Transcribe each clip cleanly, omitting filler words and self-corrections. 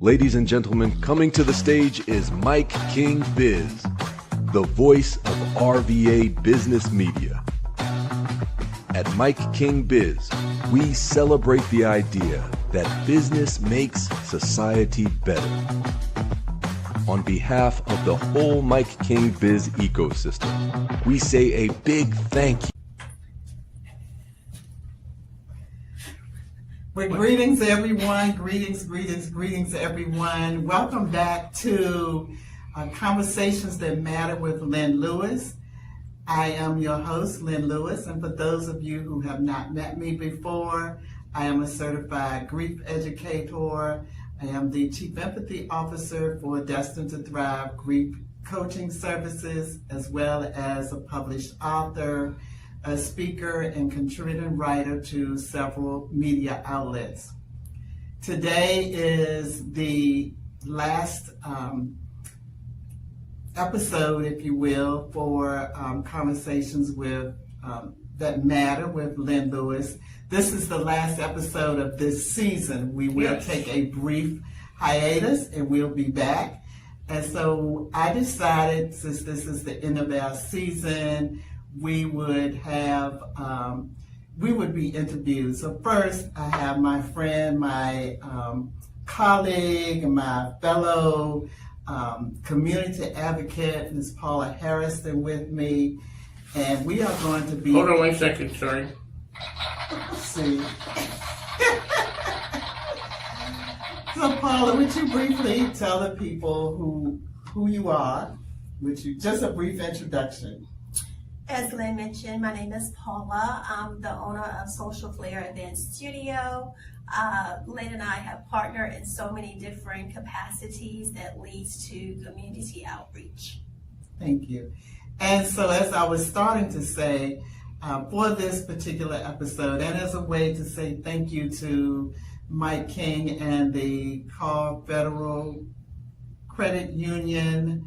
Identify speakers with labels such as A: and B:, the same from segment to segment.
A: Ladies and gentlemen, coming to the stage is Mike King Biz, the voice of RVA Business Media. At Mike King Biz, we celebrate the idea that business makes society better. On behalf of the whole Mike King Biz ecosystem, we say a big thank you.
B: Well, greetings everyone, greetings everyone. Welcome back to Conversations That Matter with Lynn Lewis. I am your host, Lynn Lewis, and for those of you who have not met me before, I am a certified grief educator. I am the Chief Empathy Officer for Destined to Thrive Grief Coaching Services, as well as a published author, a speaker, and contributing writer to several media outlets. Today is the last episode, if you will, for Conversations with That Matter with Lynn Lewis. This is the last episode of this season. We will take a brief hiatus and we'll be back. And so I decided, since this is the end of our season, we would be interviewed. So first, I have my friend, my colleague, and my fellow community advocate, Ms. Paula Harrison, with me, and we are going to be.
C: Hold on 1 second, sorry.
B: Let's see. So Paula, would you briefly tell the people who you are? Just a brief introduction.
D: As Lynn mentioned, my name is Paula. I'm the owner of Social Flair Event Studio. Lynn and I have partnered in so many different capacities that leads to community outreach.
B: Thank you. And so as I was starting to say, for this particular episode, and as a way to say thank you to Mike King and the Carr Federal Credit Union,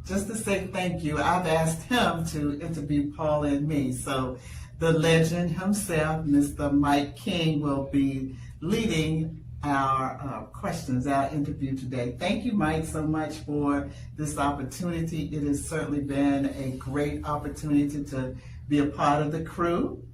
B: just to say thank you, I've asked him to interview Paula and me. So the legend himself, Mr. Mike King, will be leading our questions, our interview today. Thank you, Mike, so much for this opportunity. It has certainly been a great opportunity to be a part of the crew,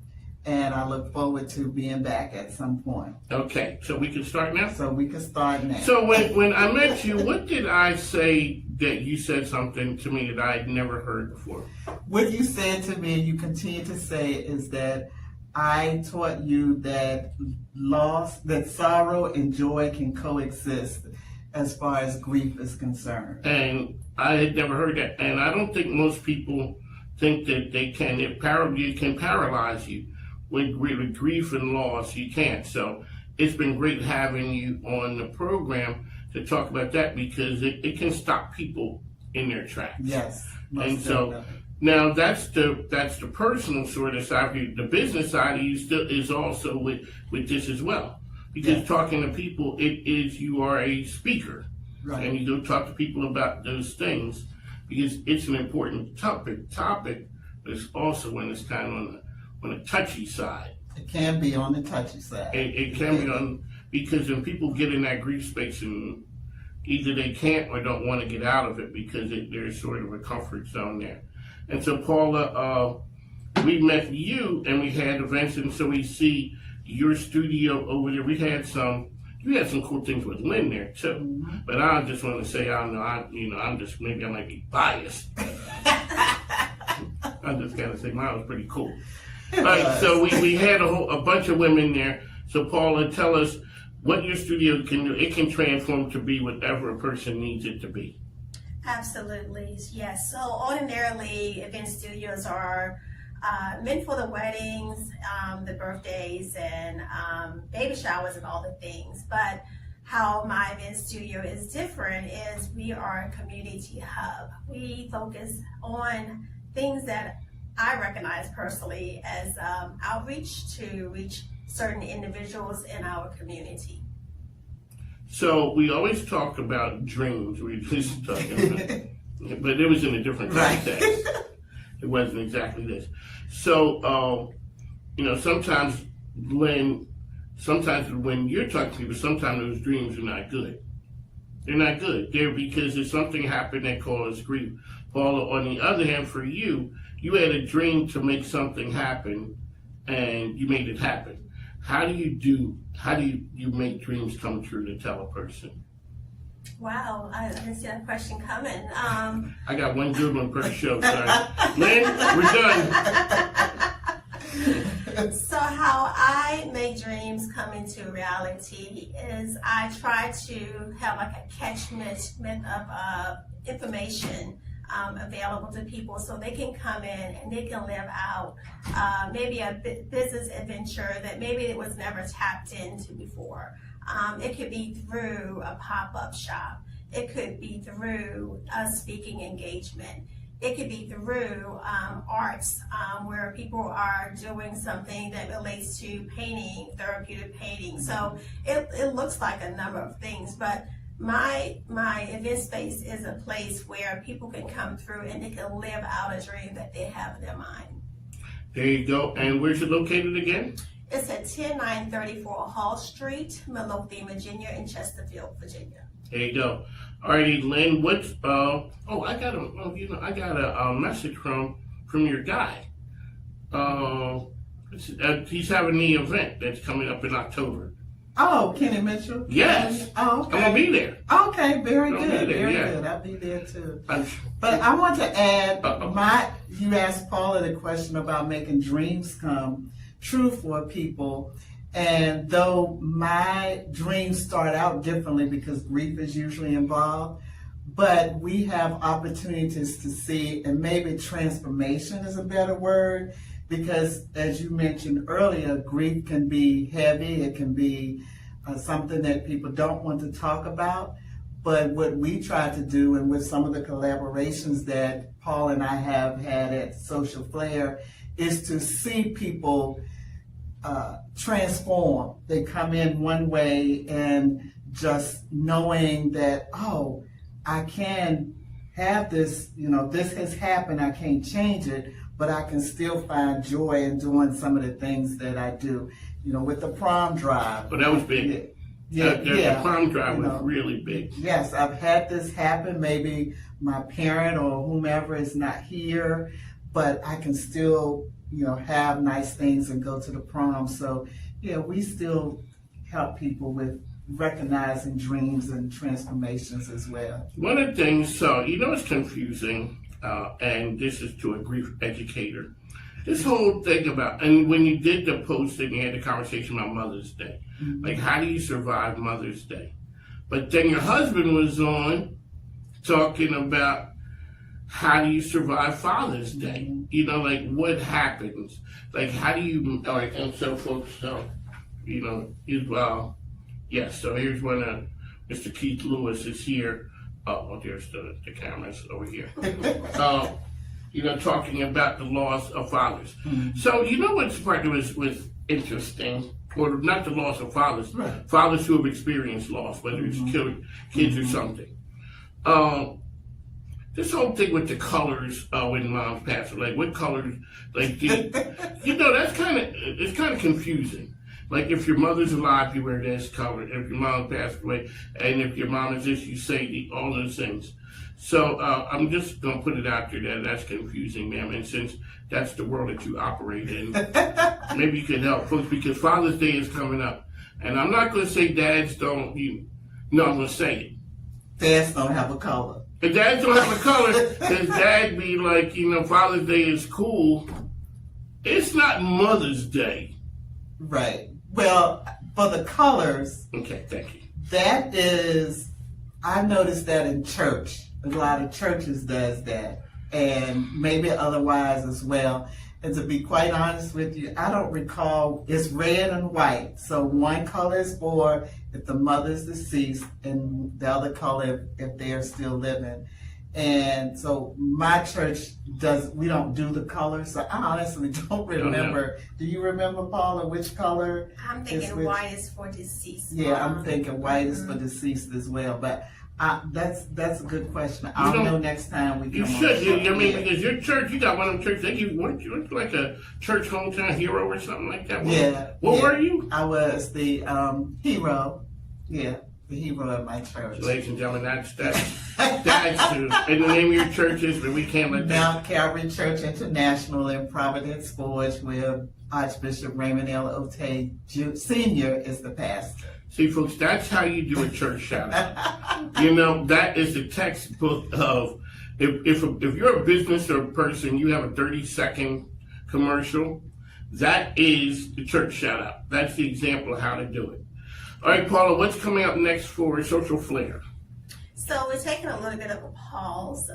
B: and I look forward to being back at some point.
C: Okay, so we can start now?
B: So we can start now.
C: So when I met you, what did I say that you said something to me that I had never heard before?
B: What you said to me, you continue to say, is that I taught you that that sorrow and joy can coexist as far as grief is concerned.
C: And I had never heard that. And I don't think most people think that they can. It can paralyze you. With grief and loss, you can't. So it's been great having you on the program to talk about that, because it can stop people in their tracks.
B: Yes.
C: And so now that's the personal sort of side of you. The business side of you still is also with this as well. Because talking to people, you are a speaker.
B: Right. And
C: you go talk to people about those things, because it's an important topic, but it's also when it's kind of on the touchy side.
B: It can be on the touchy side.
C: It can be on, because when people get in that grief space, and either they can't or don't want to get out of it, because there's sort of a comfort zone there. And so Paula, we met you and we had events, and so we see your studio over there. You had some cool things with Lynn there too. Mm-hmm. But I just want to say, I don't know, maybe I might be biased. I'm just gonna say mine was pretty cool. All right, so we had a bunch of women there. So Paula, tell us what your studio can do. It can transform to be whatever a person needs it to be.
D: Absolutely, yes. So ordinarily, event studios are meant for the weddings, the birthdays, and baby showers and all the things. But how my event studio is different is we are a community hub. We focus on things that I recognize personally as outreach to reach certain individuals in our community.
C: So we always talk about dreams. We just talking about, but it was in a different context. It wasn't exactly this. So, sometimes Lynn sometimes when you're talking to people, sometimes those dreams are not good. They're not good. They're because there's something happened that caused grief. Paula, on the other hand, for you, you had a dream to make something happen, and you made it happen. How do you make dreams come true to tell a person?
D: Wow, I didn't see that question coming.
C: I got one good one per show, sorry. Lynn, we're done.
D: So how I make dreams come into reality is I try to have like a catchment of information available to people so they can come in and they can live out maybe a business adventure that maybe it was never tapped into before. It could be through a pop-up shop. It could be through a speaking engagement. It could be through arts where people are doing something that relates to painting, therapeutic painting. So it looks like a number of things, but my event space is a place where people can come through and they can live out a dream that they have in their mind.
C: There you go. And where's it located again?
D: It's at 10934 Hall Street, Midlothian, Virginia, and Chesterfield, Virginia.
C: There you go. Alrighty, Lynn. What's I got a message from your guy. He's having the event that's coming up in October.
B: Oh, Kenny Mitchell?
C: Yes.
B: Oh, okay.
C: I'm gonna be there.
B: Okay, very
C: I'll
B: good.
C: be there,
B: Very
C: yeah.
B: good. I'll be there too.
C: I'm-
B: But I want to add,
C: Uh-oh.
B: you asked Paula the question about making dreams come true for people. And though my dreams start out differently because grief is usually involved, but we have opportunities to see, and maybe transformation is a better word, because as you mentioned earlier, grief can be heavy, it can be something that people don't want to talk about. But what we try to do, and with some of the collaborations that Paul and I have had at Social Flair, is to see people transform. They come in one way and just knowing that, oh, I can have this, this has happened, I can't change it, but I can still find joy in doing some of the things that I do. With the prom drive.
C: But that was big. The prom drive was really big.
B: Yes, I've had this happen. Maybe my parent or whomever is not here, but I can still, have nice things and go to the prom. So, we still help people with recognizing dreams and transformations as well.
C: One of the things, it's confusing, and this is to a grief educator. This whole thing about, and when you did the posting, you had the conversation about Mother's Day.
B: Mm-hmm.
C: Like, how do you survive Mother's Day? But then your husband was on talking about how do you survive Father's Day?
B: Mm-hmm.
C: What happens? Like, how do you, all right, and so folks, so here's one, Mr. Keith Lewis is here. Oh, well, there's the cameras over here. Talking about the loss of fathers.
B: Mm-hmm.
C: So, what's part that was interesting, or not the loss of fathers,
B: right.
C: Fathers who have experienced loss, whether it's kids or something. This whole thing with the colors when moms pass away, like what colors, like, it's kind of confusing. Like if your mother's alive, you wear this color. If your mom passed away, and if your mom is this, you say all those things. So I'm just gonna put it out there that's confusing, ma'am. And since that's the world that you operate in, maybe you can help folks because Father's Day is coming up, and I'm not gonna say dads don't. I'm gonna say it.
B: Dads don't have a color.
C: If dads don't have a color, because dad be like, Father's Day is cool. It's not Mother's Day.
B: Right. Well, for the colors.
C: Okay, thank you.
B: That is, I noticed that in church. A lot of churches does that, and maybe otherwise as well. And to be quite honest with you, I don't recall. It's red and white. So one color is for if the mother's deceased, and the other color if they're still living. And so my church we don't do the color, so I honestly don't remember. Do you remember, Paula, which color?
D: I'm thinking white is for deceased.
B: Yeah, I'm thinking white is for deceased as well. But That's a good question. I'll know next time we come
C: You
B: on.
C: should. I mean,
B: Yeah.
C: because your church, you got one of them churches. They give weren't you like a church hometown hero or something like that? What were you?
B: I was the hero. Yeah, the hero of my church.
C: Ladies and gentlemen, that's in the name of your churches, but we can't let that.
B: Mount Calvary Church International in Providence Forge, where Archbishop Raymond L. Otey Sr. is the pastor.
C: See, folks, that's how you do a church shout out. You know, that is the textbook of if you're a business or a person, you have a 30-second commercial, that is the church shout out. That's the example of how to do it. All right, Paula, what's coming up next for Social Flair?
D: So we're taking a little bit of a pause.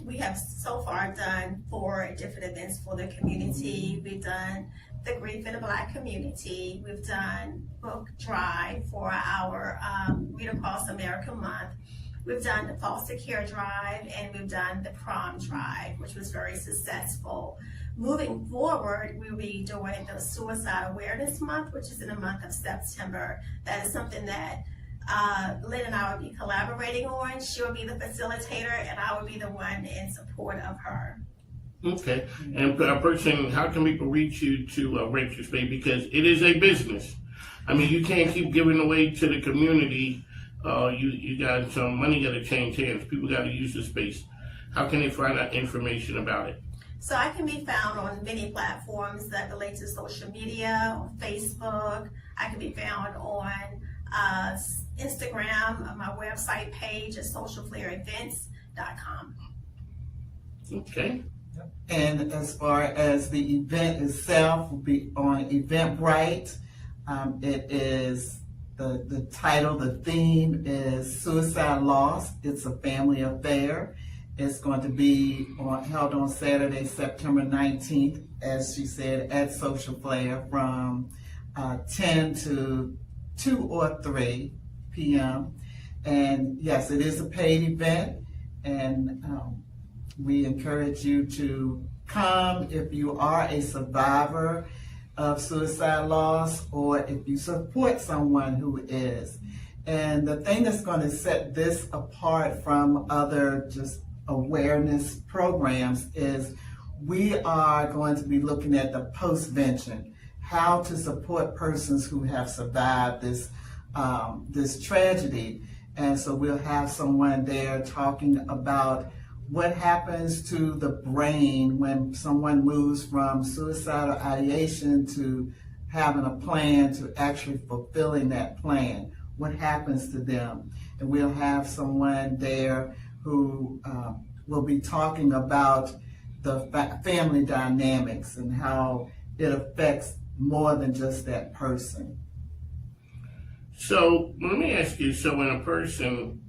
D: We have so far done 4 different events for the community. We've done the Grief in the Black community. We've done book drive for our Read Across America month. We've done the foster care drive, and we've done the prom drive, which was very successful. Moving forward, we'll be doing the Suicide Awareness Month, which is in the month of September. That is something that Lynn and I will be collaborating on. She'll be the facilitator, and I will be the one in support of her.
C: Okay. And a person, how can people reach you to rent your space? Because it is a business. I mean, you can't keep giving away to the community. You got some money got to change hands. People got to use the space. How can they find out information about it?
D: So I can be found on many platforms that relate to social media, on Facebook. I can be found on Instagram. My website page is socialflairevents.com.
C: Okay.
B: And as far as the event itself, will be on Eventbrite. It is the title, the theme is Suicide Loss. It's a family affair. It's going to be held on Saturday, September 19th, as she said, at Social Flair from 10 to 2 or 3 p.m. And yes, it is a paid event, and we encourage you to come if you are a survivor of suicide loss or if you support someone who is. And the thing that's going to set this apart from other just awareness programs is we are going to be looking at the postvention, how to support persons who have survived this tragedy. And so we'll have someone there talking about what happens to the brain when someone moves from suicidal ideation to having a plan to actually fulfilling that plan. What happens to them? And we'll have someone there who will be talking about the family dynamics and how it affects more than just that person.
C: So let me ask you, so when a person,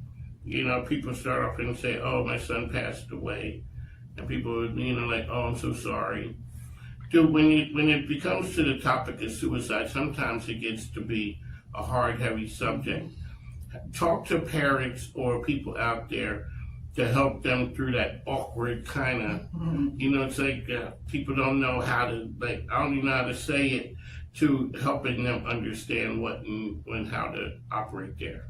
C: people start off and say, oh, my son passed away, and people, like, oh, I'm so sorry. When it becomes to the topic of suicide, sometimes it gets to be a hard, heavy subject. Talk to parents or people out there to help them through that awkward kind of, it's like people don't know how to, I don't even know how to say it, to helping them understand what and how to operate there.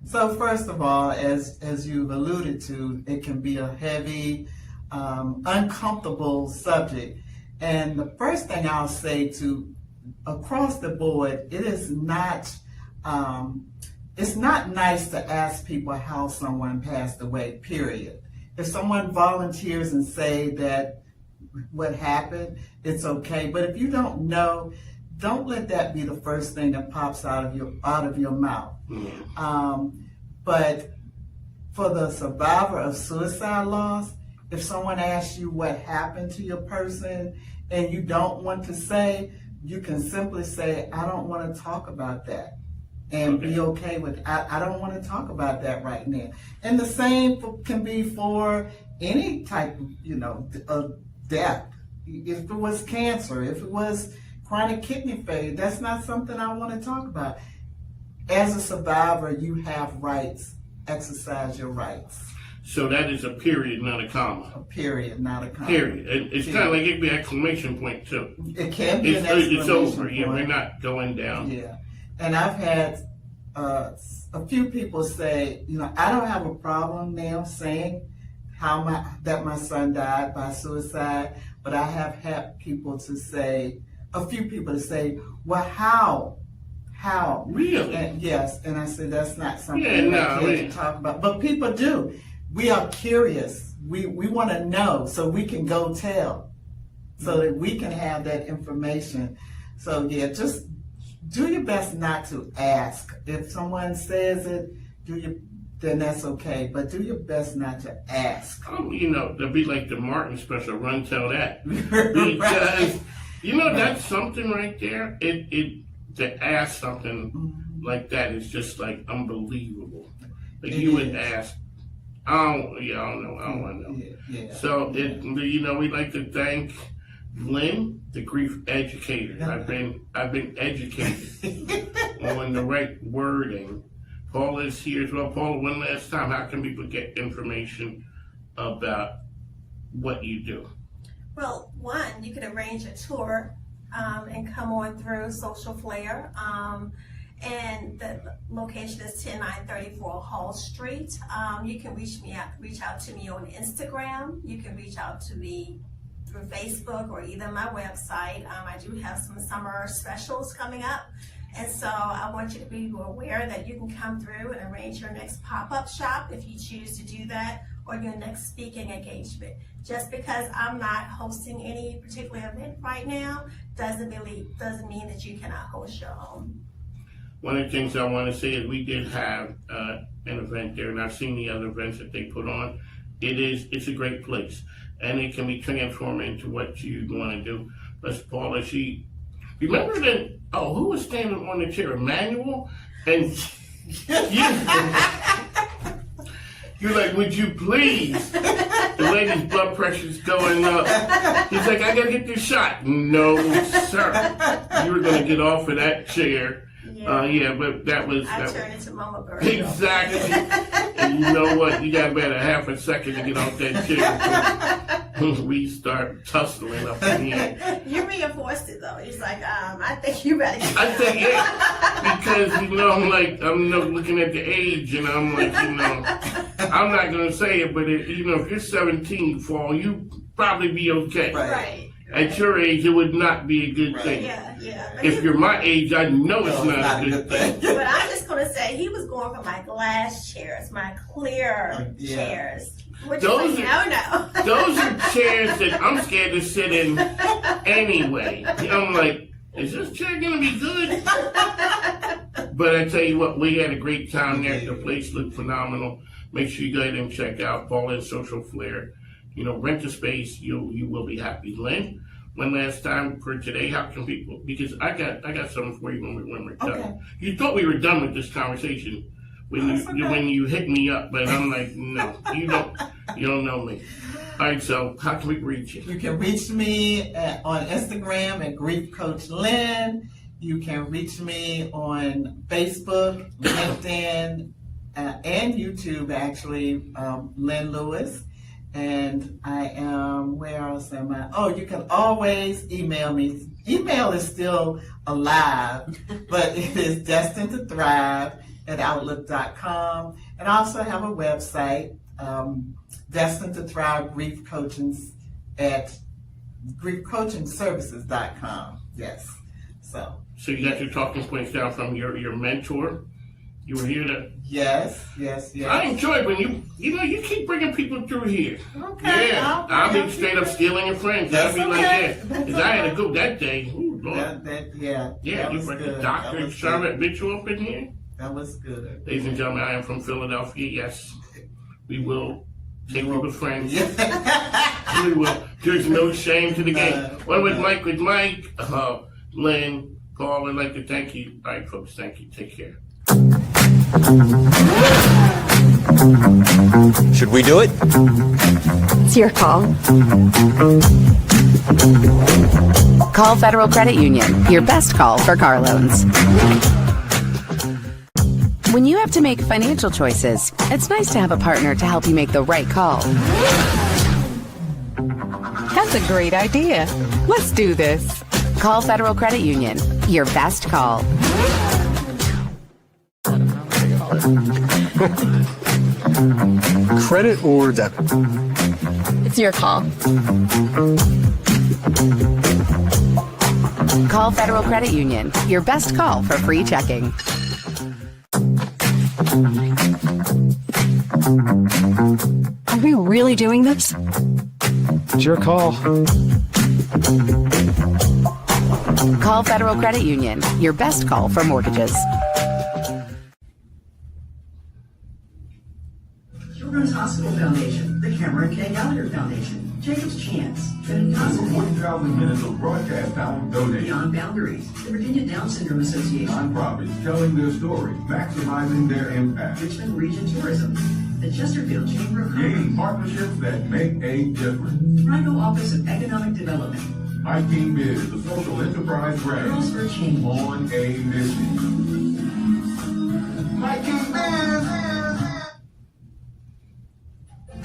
B: So first of all, as you've alluded to, it can be a heavy, uncomfortable subject. And the first thing I'll say to across the board, it is not, it's not nice to ask people how someone passed away, period. If someone volunteers and say that what happened, it's okay. But if you don't know, don't let that be the first thing that pops out of your mouth. But for the survivor of suicide loss, if someone asks you what happened to your person and you don't want to say, you can simply say, I don't want to talk about that. And be okay with, I don't want to talk about that right now. And the same can be for any type of death. If it was cancer, if it was chronic kidney failure, that's not something I want to talk about. As a survivor, you have rights. Exercise your rights.
C: So that is a period, not a comma.
B: A period, not a comma.
C: Period. It's kind of like it could be an exclamation point too.
B: It can be an exclamation
C: It's over.
B: point.
C: Yeah, we're not going down.
B: Yeah. And I've had a few people say, I don't have a problem now saying that my son died by suicide, but I have had a few people to say, well, how?
C: Really?
B: And yes, and I said that's not something
C: Yeah,
B: to talk about. But people do. We are curious. We want to know so we can go tell, so that we can have that information. So yeah, just do your best not to ask. If someone says it, then that's okay. But do your best not to ask.
C: They'll be like the Martin special, run tell that.
B: Right.
C: Because, that's something right there. To ask something like that is just like unbelievable. Like you would ask, I don't want to know.
B: Yeah.
C: So, we'd like to thank Lynn, the grief educator. I've been educated on the right wording. Paula is here as well. Paula, one last time, how can people get information about what you do?
D: Well, one, you can arrange a tour and come on through Social Flair. And the location is 10934 Hall Street. You can reach out to me on Instagram. You can reach out to me through Facebook or either my website. I do have some summer specials coming up. And so I want you to be aware that you can come through and arrange your next pop-up shop if you choose to do that, or your next speaking engagement. Just because I'm not hosting any particular event right now doesn't mean that you cannot host your own.
C: One of the things I want to say is we did have an event there, and I've seen the other events that they put on. It's a great place, and it can be transformed into what you want to do. But Paula, remember that? Oh, who was standing on the chair? Emmanuel, and you're like, would you please? The lady's blood pressure's going up. He's like, I gotta get this shot. No, sir. You were gonna get off of that chair. But that was.
D: I turned into Mama Bird.
C: Exactly. And you know what? You got about a half a second to get off that chair. We start tussling up in here.
D: You reinforced it though. It's like, I think you better get
C: I think because I'm looking at the age, and I'm like, I'm not gonna say it, but if you're 17, you fall, you probably be okay.
D: Right.
C: At your age, it would not be a good thing.
D: Yeah.
C: If you're my age, I know it's not a good thing.
D: But I'm just going to say, he was going for my glass chairs, my clear chairs. Which
C: Those
D: is like, no.
C: Those are chairs that I'm scared to sit in anyway. I'm like, is this chair going to be good? But I tell you what, we had a great time there. The place looked phenomenal. Make sure you go ahead and check out Paula and Social Flair. Rent a space, you will be happy. Lynn, one last time for today, how can people, because I got something for you when we're done.
B: Okay.
C: You thought we were done with this conversation when you hit me up, but I'm like, no, you don't know me. All right, so how can we reach you?
B: You can reach me on Instagram at Grief Coach Lynn. You can reach me on Facebook, LinkedIn, and YouTube, actually, Lynn Lewis. And I am, where else am I? Oh, you can always email me. Email is still alive, but it is destined to thrive at outlook.com. And I also have a website, Destined to Thrive Grief Coaching at griefcoachingservices.com. Yes. So
C: you got your talking points down from your mentor. You were here to.
B: Yes.
C: I enjoy when you keep bringing people through here.
B: Okay.
C: Yeah, I'll be straight up stealing your friends.
B: That's
C: I'll be
B: okay.
C: like that. Because I had to go that day. Ooh, Lord.
B: Yeah,
C: You
B: was
C: brought the
B: good.
C: Dr.
B: That was
C: Charlotte Mitchell up in here.
B: That was good.
C: Ladies and gentlemen, I am from Philadelphia. Yes, we will take you with friends.
B: Yeah.
C: We will. There's no shame to the game. With Mike, Lynn, Paul, I'd like to thank you. All right, folks, thank you. Take care.
E: Should we do it?
F: It's your call. Call Federal Credit Union, your best call for car loans. When you have to make financial choices, it's nice to have a partner to help you make the right call. That's a great idea. Let's do this. Call Federal Credit Union, your best call.
E: Credit or debit?
G: It's your call.
F: Call Federal Credit Union, your best call for free checking.
G: Are we really doing this?
E: It's your call.
F: Call Federal Credit Union, your best call for mortgages.
H: Children's Hospital Foundation, the Cameron K. Gallagher Foundation, Jacob's Chance, Trinity Hospital,
I: 40,000 minutes of broadcast time donated.
H: Beyond Boundaries, the Virginia Down Syndrome Association,
I: Nonprofits telling their story, maximizing their impact.
H: Richmond Region Tourism, the Chesterfield Chamber of
I: Creating
H: Commerce,
I: partnerships that make a difference.
H: Rigo Office of Economic Development,
I: Mike King Biz, the social enterprise brand,
H: Girls for Change,
I: on a mission. Mike King Biz.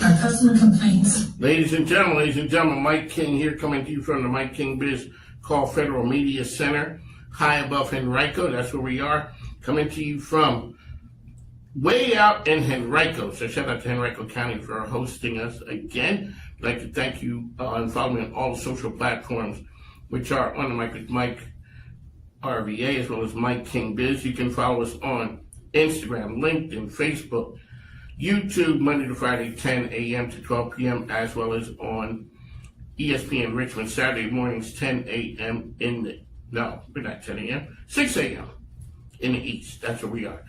J: Our customer complaints.
C: Ladies and gentlemen, Mike King here, coming to you from the Mike King Biz Call Federal Media Center, high above Henrico. That's where we are, coming to you from way out in Henrico. So shout out to Henrico County for hosting us again. I'd like to thank you and follow me on all the social platforms, which are on the mic with Mike RVA, as well as Mike King Biz. You can follow us on Instagram, LinkedIn, Facebook, YouTube, Monday to Friday, 10 a.m. to 12 p.m., as well as on ESPN Richmond, Saturday mornings, 10 a.m. we're not 10 a.m., 6 a.m. in the East. That's where we are.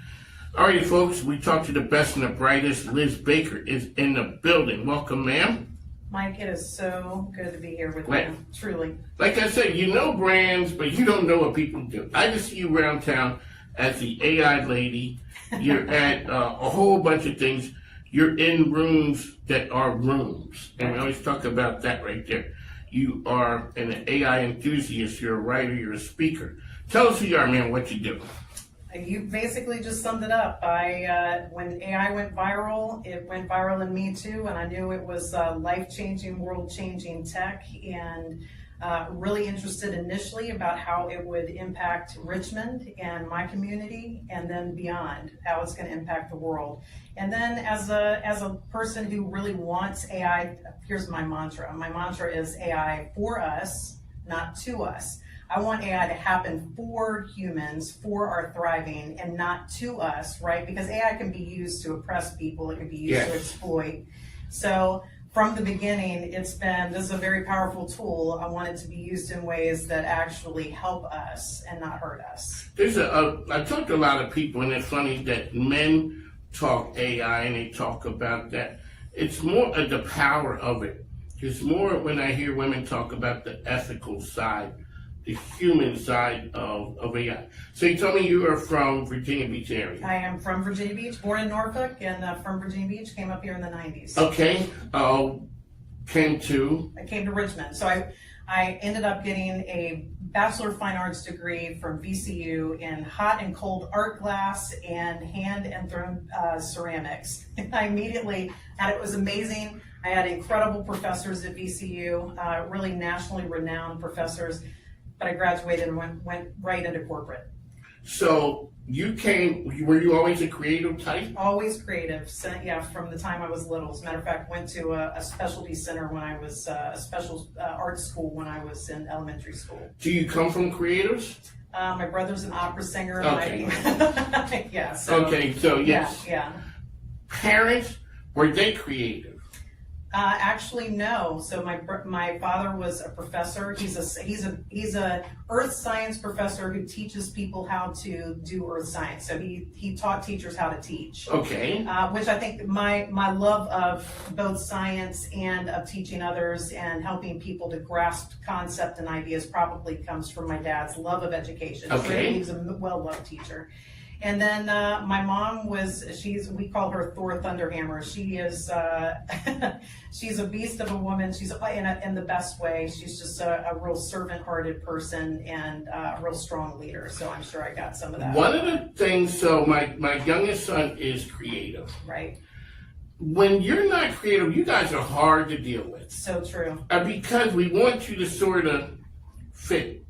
C: Alrighty, folks, we talked to the best and the brightest. Liz Baker is in the building. Welcome, ma'am.
K: Mike, it is so good to be here with you, truly.
C: Like I said, you know brands, but you don't know what people do. I just see you around town as the AI lady. You're at a whole bunch of things. You're in rooms that are rooms. And we always talk about that right there. You are an AI enthusiast. You're a writer. You're a speaker. Tell us who you are, man, what you do.
K: You basically just summed it up. When AI went viral, it went viral in me too, and I knew it was life-changing, world-changing tech, and really interested initially about how it would impact Richmond and my community, and then beyond, how it's going to impact the world. And then as a person who really wants AI, here's my mantra. My mantra is AI for us, not to us. I want AI to happen for humans, for our thriving, and not to us, right? Because AI can be used to oppress people, it can be used to exploit. So from the beginning, this is a very powerful tool. I want it to be used in ways that actually help us and not hurt us.
C: I talked to a lot of people, and it's funny that men talk AI and they talk about that. It's more of the power of it. It's more when I hear women talk about the ethical side, the human side of AI. So you told me you are from Virginia Beach area.
K: I am from Virginia Beach, born in Norfolk, and from Virginia Beach, came up here in the 90s.
C: Okay. I came to
K: Richmond. So I ended up getting a Bachelor of Fine Arts degree from VCU in hot and cold art glass and hand and thrown ceramics. And I immediately it was amazing. I had incredible professors at VCU, really nationally renowned professors. But I graduated and went right into corporate. So
C: were you always a creative type?
K: Always creative, from the time I was little. As a matter of fact, went to a specialty center when I was, a special art school when I was in elementary school.
C: Do you come from creatives?
K: My brother's an opera singer.
C: Okay.
K: So yes. Yeah.
C: Parents, were they creative?
K: Actually, no. So my father was a professor. He's a earth science professor who teaches people how to do earth science. So he taught teachers how to teach.
C: Okay.
K: Which I think my love of both science and of teaching others and helping people to grasp concept and ideas probably comes from my dad's love of education.
C: Okay.
K: So he's a well-loved teacher. And then my mom we call her Thor Thunderhammer. She is, she's a beast of a woman. She's in the best way. She's just a real servant-hearted person and a real strong leader. So I'm sure I got some of that.
C: One of the things, so my youngest son is creative.
K: Right.
C: When you're not creative, you guys are hard to deal with.
K: So true.
C: Because we want you to sort of fit.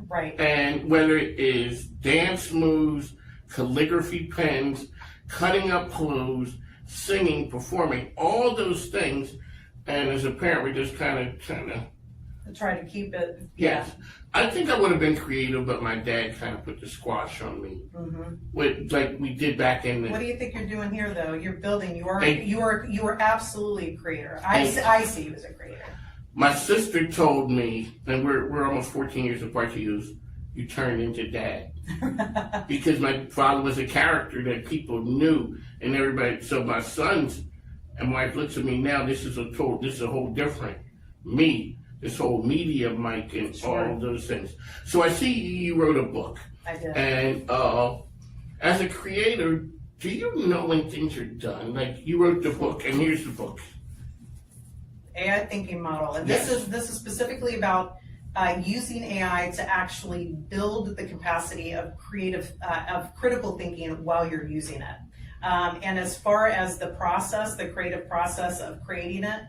K: Right.
C: And whether it is dance moves, calligraphy pens, cutting up clothes, singing, performing, all those things. And as a parent, we just kind of
K: Try to keep it.
C: Yes. I think I would have been creative, but my dad kind of put the squash on me. With, like we did back in the...
K: What do you think you're doing here, though? You're building. You are absolutely a creator. I see you as a creator.
C: My sister told me, and we're almost 14 years apart, she goes, you turned into dad. Because my father was a character that people knew, and everybody, so my sons and wife looks at me now, this is a whole different me, this whole media, Mike, and all those things. So I see you wrote a book.
K: I did.
C: And as a creator, do you know when things are done? Like you wrote the book, and here's the book.
K: AI thinking model, and this is specifically about using AI to actually build the capacity of critical thinking while you're using it. And as far as the creative process of creating it,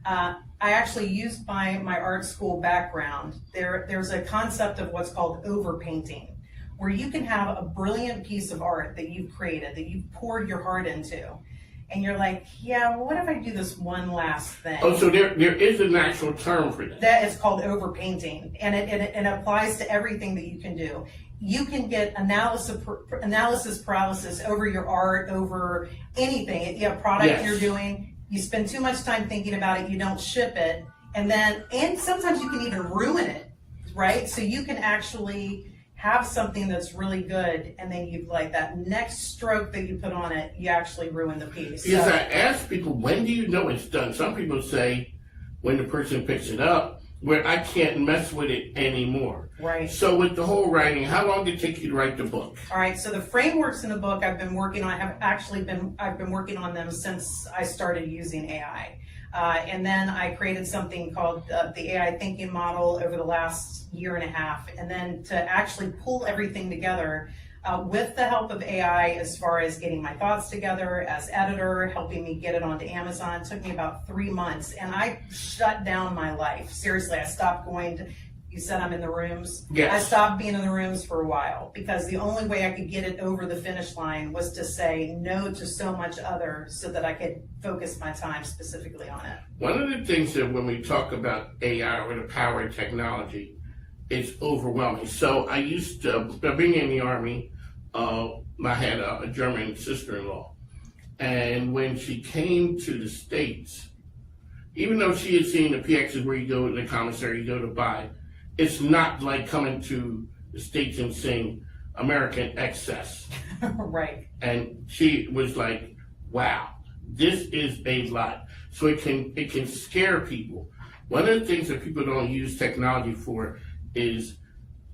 K: I actually used my art school background. There's a concept of what's called overpainting, where you can have a brilliant piece of art that you've created, that you've poured your heart into, and you're like, yeah, well, what if I do this one last thing?
C: Oh, so there is an actual term for that.
K: That is called overpainting, and it applies to everything that you can do. You can get analysis paralysis over your art, over anything. You have a product you're doing, you spend too much time thinking about it, you don't ship it, and sometimes you can even ruin it, right? So you can actually have something that's really good, and then you like that next stroke that you put on it, you actually ruin the piece.
C: Because I ask people, when do you know it's done? Some people say when the person picks it up, where I can't mess with it anymore.
K: Right.
C: So with the whole writing, how long did it take you to write the book?
K: All right. So the frameworks in the book I've been working on. I've been working on them since I started using AI. And then I created something called the AI thinking model over the last year and a half. And then to actually pull everything together with the help of AI, as far as getting my thoughts together as editor, helping me get it onto Amazon, it took me about 3 months. And I shut down my life. Seriously, I stopped going to, you said I'm in the rooms?
C: Yes.
K: I stopped being in the rooms for a while because the only way I could get it over the finish line was to say no to so much other so that I could focus my time specifically on it.
C: One of the things that when we talk about AI or the power of technology, it's overwhelming. So I used to, being in the Army, I had a German sister-in-law. And when she came to the States, even though she had seen the PXs where you go to the commissary, you go to buy, it's not like coming to the States and seeing American Excess.
K: Right.
C: And she was like, wow, this is a lot. So it can scare people. One of the things that people don't use technology for is,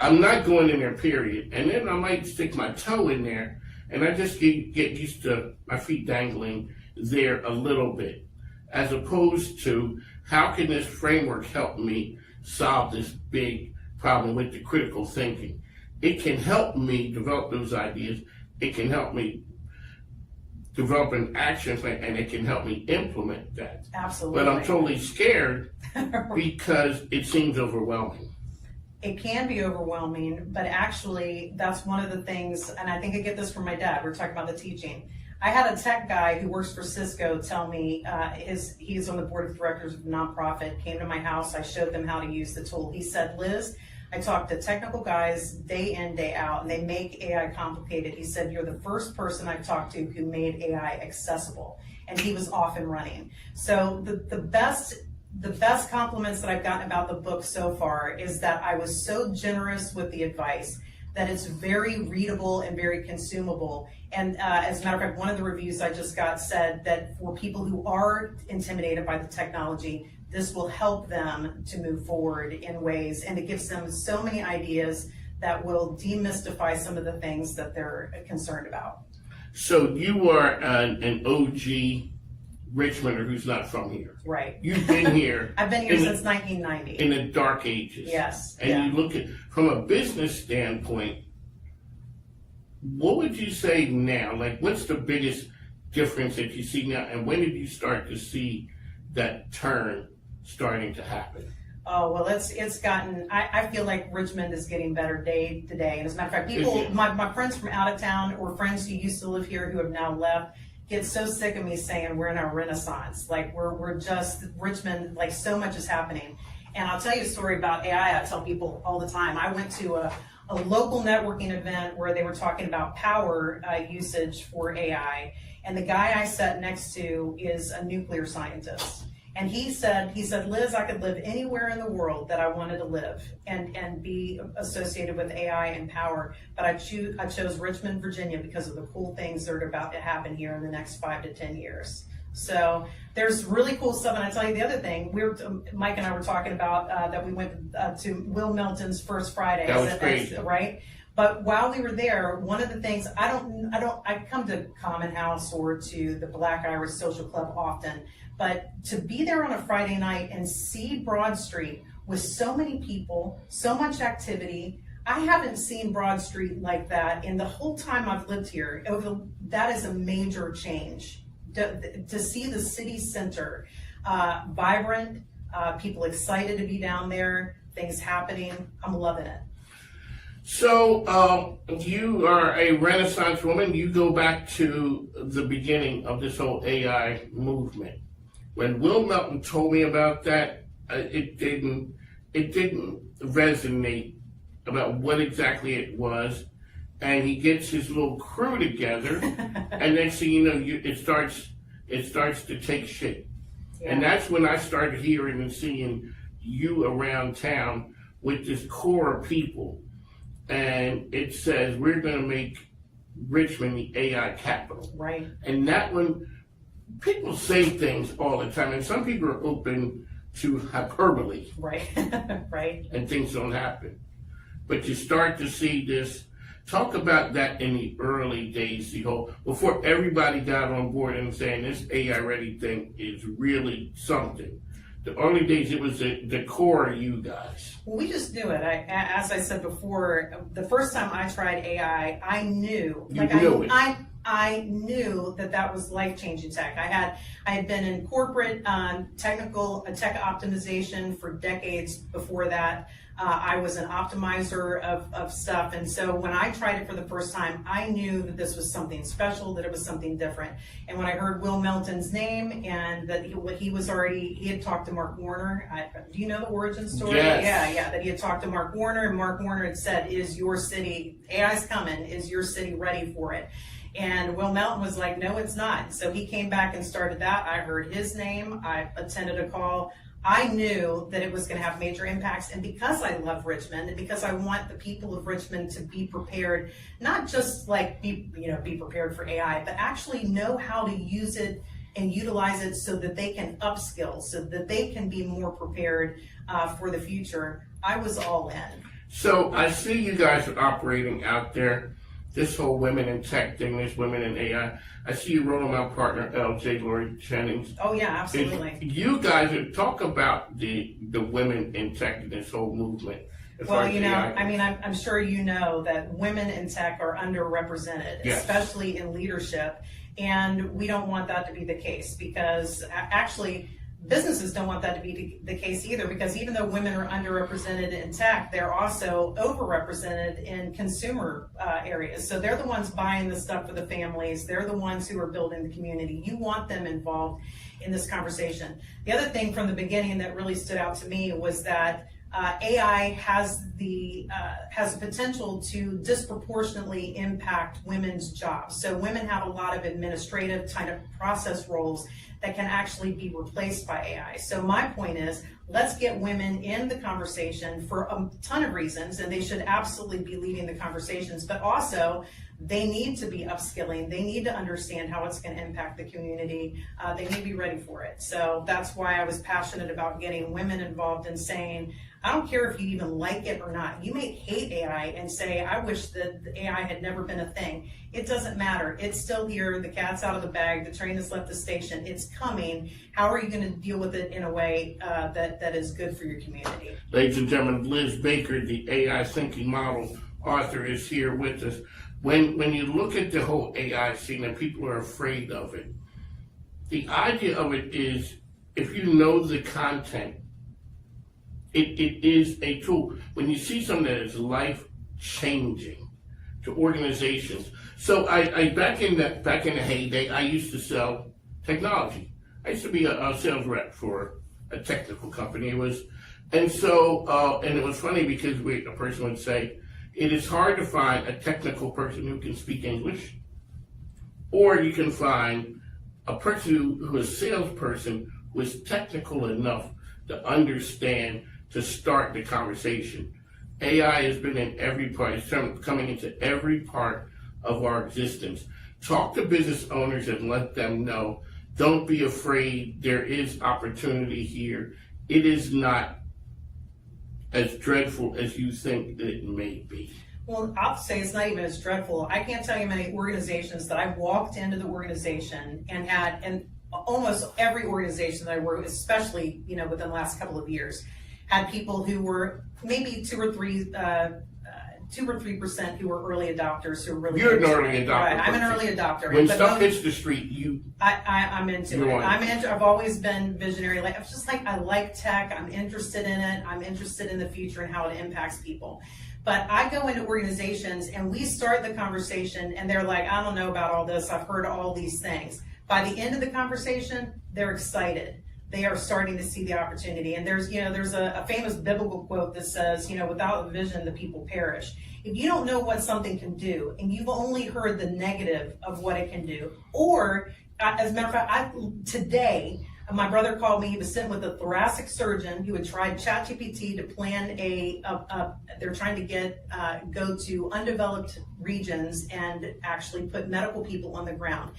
C: I'm not going in there, period. And then I might stick my toe in there, and I just get used to my feet dangling there a little bit, as opposed to how can this framework help me solve this big problem with the critical thinking. It can help me develop those ideas. It can help me develop an action plan, and it can help me implement that.
K: Absolutely.
C: But I'm totally scared because it seems overwhelming.
K: It can be overwhelming, but actually that's one of the things, and I think I get this from my dad, we're talking about the teaching. I had a tech guy who works for Cisco tell me, he's on the board of directors of a nonprofit, came to my house, I showed them how to use the tool. He said, Liz, I talk to technical guys day in, day out, and they make AI complicated. He said, you're the first person I've talked to who made AI accessible. And he was off and running. So the best compliments that I've gotten about the book so far is that I was so generous with the advice, that it's very readable and very consumable. And as a matter of fact, one of the reviews I just got said that for people who are intimidated by the technology, this will help them to move forward in ways, and it gives them so many ideas that will demystify some of the things that they're concerned about.
C: So you are an OG Richmonder who's not from here.
K: Right.
C: You've been here.
K: I've been here since 1990.
C: In the dark ages.
K: Yes.
C: And you look at, from a business standpoint, what would you say now? Like, what's the biggest difference that you see now? And when did you start to see that turn starting to happen?
K: Oh, well, it's gotten, I feel like Richmond is getting better day to day. And as a matter of fact, people, my friends from out of town or friends who used to live here who have now left get so sick of me saying we're in a renaissance. Like we're just, Richmond, like so much is happening. And I'll tell you a story about AI. I tell people all the time. I went to a local networking event where they were talking about power usage for AI. And the guy I sat next to is a nuclear scientist. And he said, Liz, I could live anywhere in the world that I wanted to live and be associated with AI and power, but I chose Richmond, Virginia because of the cool things that are about to happen here in the next 5 to 10 years. So there's really cool stuff. And I tell you the other thing, Mike and I were talking about that we went to Will Melton's First Friday.
C: That was great.
K: Right? But while we were there, one of the things, I come to Common House or to the Black Iris Social Club often, but to be there on a Friday night and see Broad Street with so many people, so much activity, I haven't seen Broad Street like that in the whole time I've lived here. That is a major change. To see the city center vibrant, people excited to be down there, things happening, I'm loving it.
C: So you are a Renaissance woman. You go back to the beginning of this whole AI movement. When Will Melton told me about that, it didn't resonate about what exactly it was. And he gets his little crew together, and next thing you know, it starts to take shape. Yeah. And that's when I started hearing and seeing you around town with this core of people. And it says, we're going to make Richmond the AI capital.
K: Right.
C: And that one, people say things all the time, and some people are open to hyperbole.
K: Right. Right.
C: And things don't happen. But you start to see this. Talk about that in the early days, before everybody got on board and saying this AI ready thing is really something. The early days, it was the core of you guys.
K: Well, we just knew it. As I said before, the first time I tried AI, I knew. I knew that was life-changing tech. I had been in corporate tech optimization for decades before that. I was an optimizer of stuff, and so when I tried it for the first time, I knew that this was something special, that it was something different. And when I heard Will Melton's name and that he had talked to Mark Warner. Do you know the origin story?
C: Yes.
K: Yeah, that he had talked to Mark Warner, and Mark Warner had said, "Is your city AI's coming? Is your city ready for it?" And Will Melton was like, "No, it's not." So he came back and started that. I heard his name. I attended a call. I knew that it was going to have major impacts, and because I love Richmond, and because I want the people of Richmond to be prepared, not just like be prepared for AI, but actually know how to use it and utilize it so that they can upskill, so that they can be more prepared for the future. I was all in.
C: So I see you guys are operating out there. This whole women in tech thing, this women in AI. I see you rolling my partner, LJ Lori Jennings.
K: Oh yeah, absolutely.
C: You guys talk about the women in tech and this whole movement.
K: Well, I'm sure you know that women in tech are underrepresented,
C: yes,
K: especially in leadership. And we don't want that to be the case, because actually businesses don't want that to be the case either, because even though women are underrepresented in tech, they're also overrepresented in consumer areas. So they're the ones buying the stuff for the families. They're the ones who are building the community. You want them involved in this conversation. The other thing from the beginning that really stood out to me was that AI has the potential to disproportionately impact women's jobs. So women have a lot of administrative kind of process roles that can actually be replaced by AI. So my point is, let's get women in the conversation for a ton of reasons, and they should absolutely be leading the conversations, but also they need to be upskilling. They need to understand how it's going to impact the community. They need to be ready for it. So that's why I was passionate about getting women involved and saying, I don't care if you even like it or not. You may hate AI and say, I wish that the AI had never been a thing. It doesn't matter. It's still here. The cat's out of the bag. The train has left the station. It's coming. How are you going to deal with it in a way that is good for your community?
C: Ladies and gentlemen, Liz Baker, the AI thinking model author, is here with us. When you look at the whole AI scene and people are afraid of it, the idea of it is, if you know the content it is a tool. When you see something that is life changing to organizations. So I back in the heyday, I used to sell technology. I used to be a sales rep for a technical company. And it was funny because a person would say, it is hard to find a technical person who can speak English, or you can find a person who is a salesperson who is technical enough to understand to start the conversation. AI has been in every part, it's coming into every part of our existence. Talk to business owners and let them know, don't be afraid, there is opportunity here. It is not as dreadful as you think that it may be.
K: Well, I'll say it's not even as dreadful. I can't tell you many organizations that I walked into the organization and almost every organization that I worked with, especially, within the last couple of years, had people who were maybe 2 or 3% who were early adopters who were really.
C: You're an early adopter.
K: Right, I'm an early adopter.
C: When stuff hits the street,
K: I'm into it. I've always been visionary. I like tech. I'm interested in it. I'm interested in the future and how it impacts people. But I go into organizations and we start the conversation and they're like, I don't know about all this. I've heard all these things. By the end of the conversation, they're excited. They are starting to see the opportunity. And there's a famous biblical quote that says, without a vision, the people perish. If you don't know what something can do and you've only heard the negative of what it can do, or as a matter of fact, today, my brother called me. He was sitting with a thoracic surgeon who had tried ChatGPT to plan they're trying to go to undeveloped regions and actually put medical people on the ground.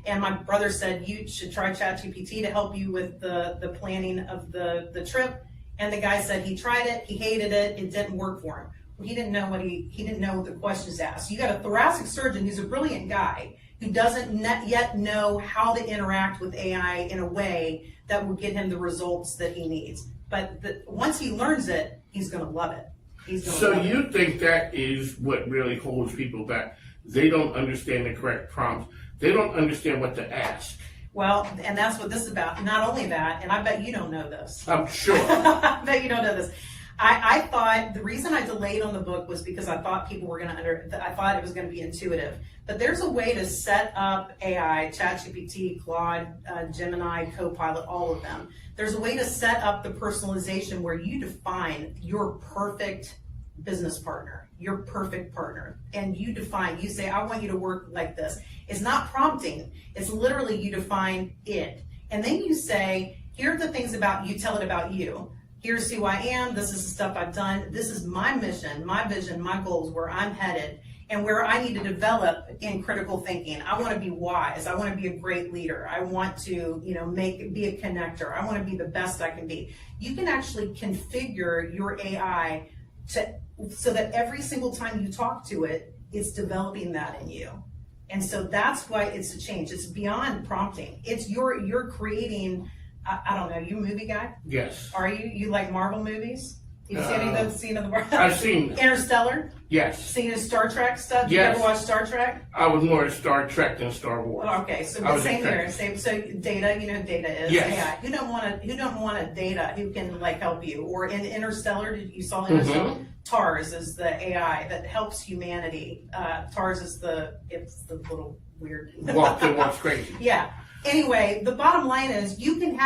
K: And my brother said, you should try ChatGPT to help you with the planning of the trip. And the guy said he tried it, he hated it, it didn't work for him. Well, he didn't know he didn't know the questions asked. You got a thoracic surgeon who's a brilliant guy who doesn't yet know how to interact with AI in a way that will get him the results that he needs. But once he learns it, he's going to love it.
C: So you think that is what really holds people back? They don't understand the correct prompts. They don't understand what to ask.
K: Well, and that's what this is about. Not only that, and I bet you don't know this.
C: I'm sure.
K: I bet you don't know this. I thought the reason I delayed on the book was because I thought people were going to I thought it was going to be intuitive. But there's a way to set up AI, ChatGPT, Claude, Gemini, Copilot, all of them. There's a way to set up the personalization where you define your perfect business partner, your perfect partner. And you say, I want you to work like this. It's not prompting. It's literally you define it. And then you say, here are the things about you, tell it about you. Here's who I am. This is the stuff I've done. This is my mission, my vision, my goals, where I'm headed and where I need to develop in critical thinking. I want to be wise. I want to be a great leader. I want to, be a connector. I want to be the best I can be. You can actually configure your AI so that every single time you talk to it, it's developing that in you. And so that's why it's a change. It's beyond prompting. It's you're creating. I don't know. You a movie guy?
C: Yes.
K: Are you? You like Marvel movies? You've seen any of those seen in the Marvel?
C: I've seen
K: Interstellar?
C: Yes.
K: Seen his Star Trek stuff?
C: Yes.
K: You ever watch Star Trek?
C: I was more Star Trek than Star Wars.
K: Okay, so the same here. Same. So Data, Data is
C: yes.
K: AI. Who don't want a Data who can help you? Or in Interstellar, you saw Interstellar? Mm-hmm. TARS is the AI that helps humanity. TARS is it's the little weird.
C: Walks crazy.
K: Yeah. Anyway, the bottom line is you can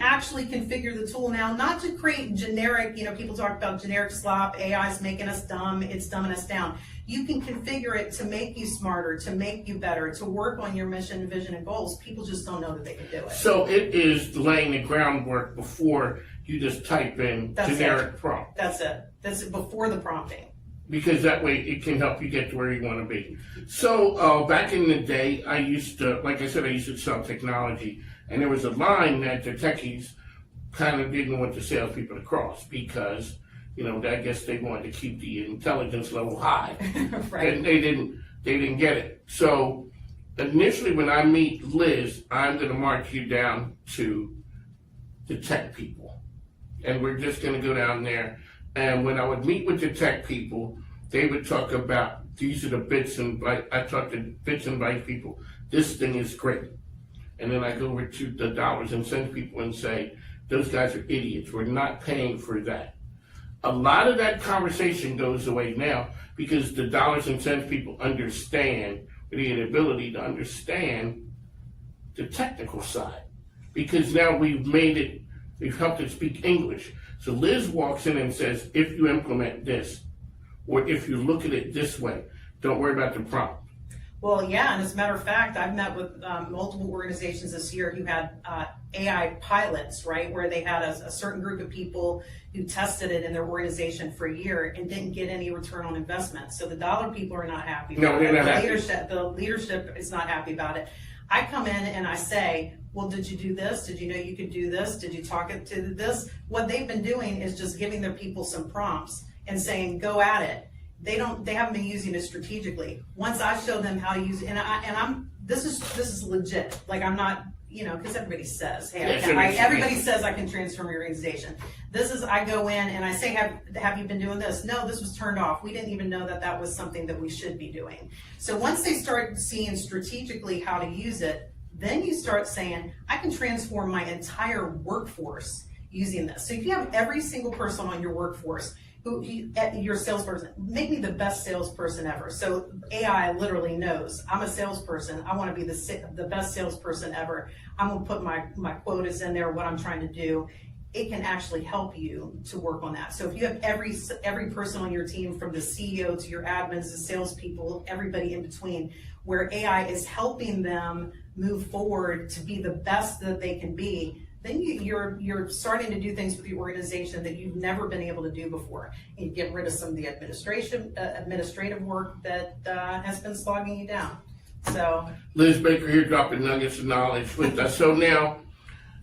K: actually configure the tool now, not to create generic, people talk about generic slop, AI is making us dumb, it's dumbing us down. You can configure it to make you smarter, to make you better, to work on your mission, vision, and goals. People just don't know that they can do it.
C: So it is laying the groundwork before you just type in generic prompt.
K: That's it. That's it before the prompting.
C: Because that way it can help you get to where you want to be. So back in the day, I used to sell technology, and there was a line that the techies kind of didn't want the salespeople to cross because, I guess they wanted to keep the intelligence level high.
K: Right.
C: And they didn't get it. So initially when I meet Liz, I'm going to march you down to the tech people. And we're just going to go down there. And when I would meet with the tech people, they would talk about, these are the bits and bytes. I talk to bits and bytes people. This thing is great. And then I go over to the dollars and cents people and say, those guys are idiots. We're not paying for that. a lot of that conversation goes away now because the dollars and cents people understand, the ability to understand the technical side. Because now we've helped it speak English. So Liz walks in and says, if you implement this, or if you look at it this way, don't worry about the prompt.
K: Well, yeah, and as a matter of fact, I've met with multiple organizations this year who had AI pilots, right, where they had a certain group of people who tested it in their organization for a year and didn't get any return on investment. So the dollar people are not happy.
C: No, they're not happy.
K: The leadership is not happy about it. I come in and I say, well, did you do this? Did you know you could do this? Did you talk it to this? What they've been doing is just giving their people some prompts and saying, go at it. They haven't been using it strategically. Once I show them how to use it, this is legit. Like, I'm not, because everybody says, hey, everybody says I can transform your organization. I go in and I say, have you been doing this? No, this was turned off. We didn't even know that was something that we should be doing. So once they start seeing strategically how to use it, then you start saying, I can transform my entire workforce using this. So if you have every single person on your workforce, your salesperson, make me the best salesperson ever. So AI literally knows I'm a salesperson. I want to be the best salesperson ever. I'm going to put my quotas in there, what I'm trying to do. It can actually help you to work on that. So if you have every person on your team, from the CEO to your admins, the salespeople, everybody in between, where AI is helping them move forward to be the best that they can be, then you're starting to do things with your organization that you've never been able to do before. And you get rid of some of the administrative work that has been slogging you down. So
C: Liz Baker here, dropping nuggets of knowledge with us. So now,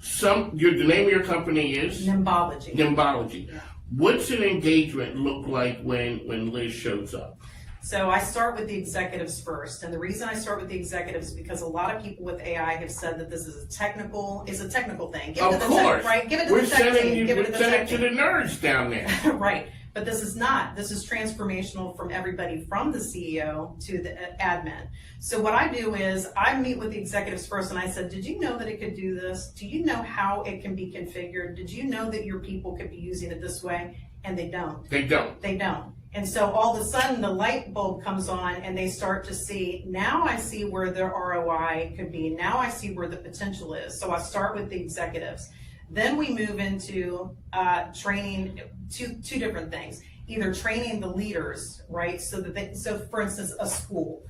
C: the name of your company is
K: Nimbology.
C: Nimbology. Yeah. What's an engagement look like when Liz shows up?
K: So I start with the executives first, and the reason I start with the executives is because a lot of people with AI have said that this is a technical thing.
C: Of course,
K: right? Give it to
C: we're
K: the tech team.
C: Give it to the nerds down there.
K: Right, but this is not. This is transformational from everybody, from the CEO to the admin. So what I do is I meet with the executives first, and I said, did you know that it could do this? Do you know how it can be configured? Did you know that your people could be using it this way? And they don't.
C: They don't.
K: They don't. And so all of a sudden the light bulb comes on and they start to see, now I see where their ROI could be. Now I see where the potential is. So I start with the executives. Then we move into training two different things. Either training the leaders, right? So for instance, a school,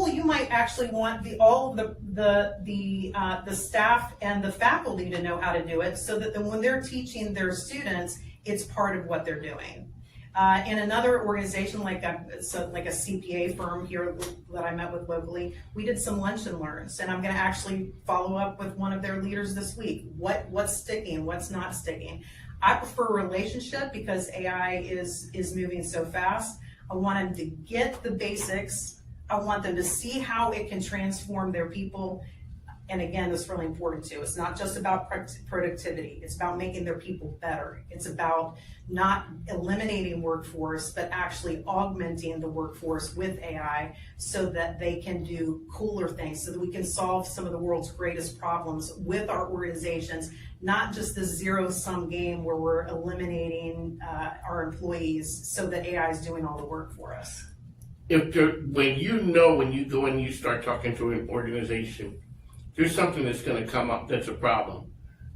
K: you might actually want all of the staff and the faculty to know how to do it, so that when they're teaching their students, it's part of what they're doing. In another organization, like a CPA firm here that I met with locally, we did some lunch and learns, and I'm going to actually follow up with one of their leaders this week. What's sticking? What's not sticking? I prefer relationship because AI is moving so fast. I want them to get the basics. I want them to see how it can transform their people. And again, that's really important too. It's not just about productivity. It's about making their people better. It's about not eliminating workforce, but actually augmenting the workforce with AI so that they can do cooler things, so that we can solve some of the world's greatest problems with our organizations, not just this zero-sum game where we're eliminating our employees so that AI is doing all the work for us.
C: When you go and you start talking to an organization, there's something that's going to come up that's a problem.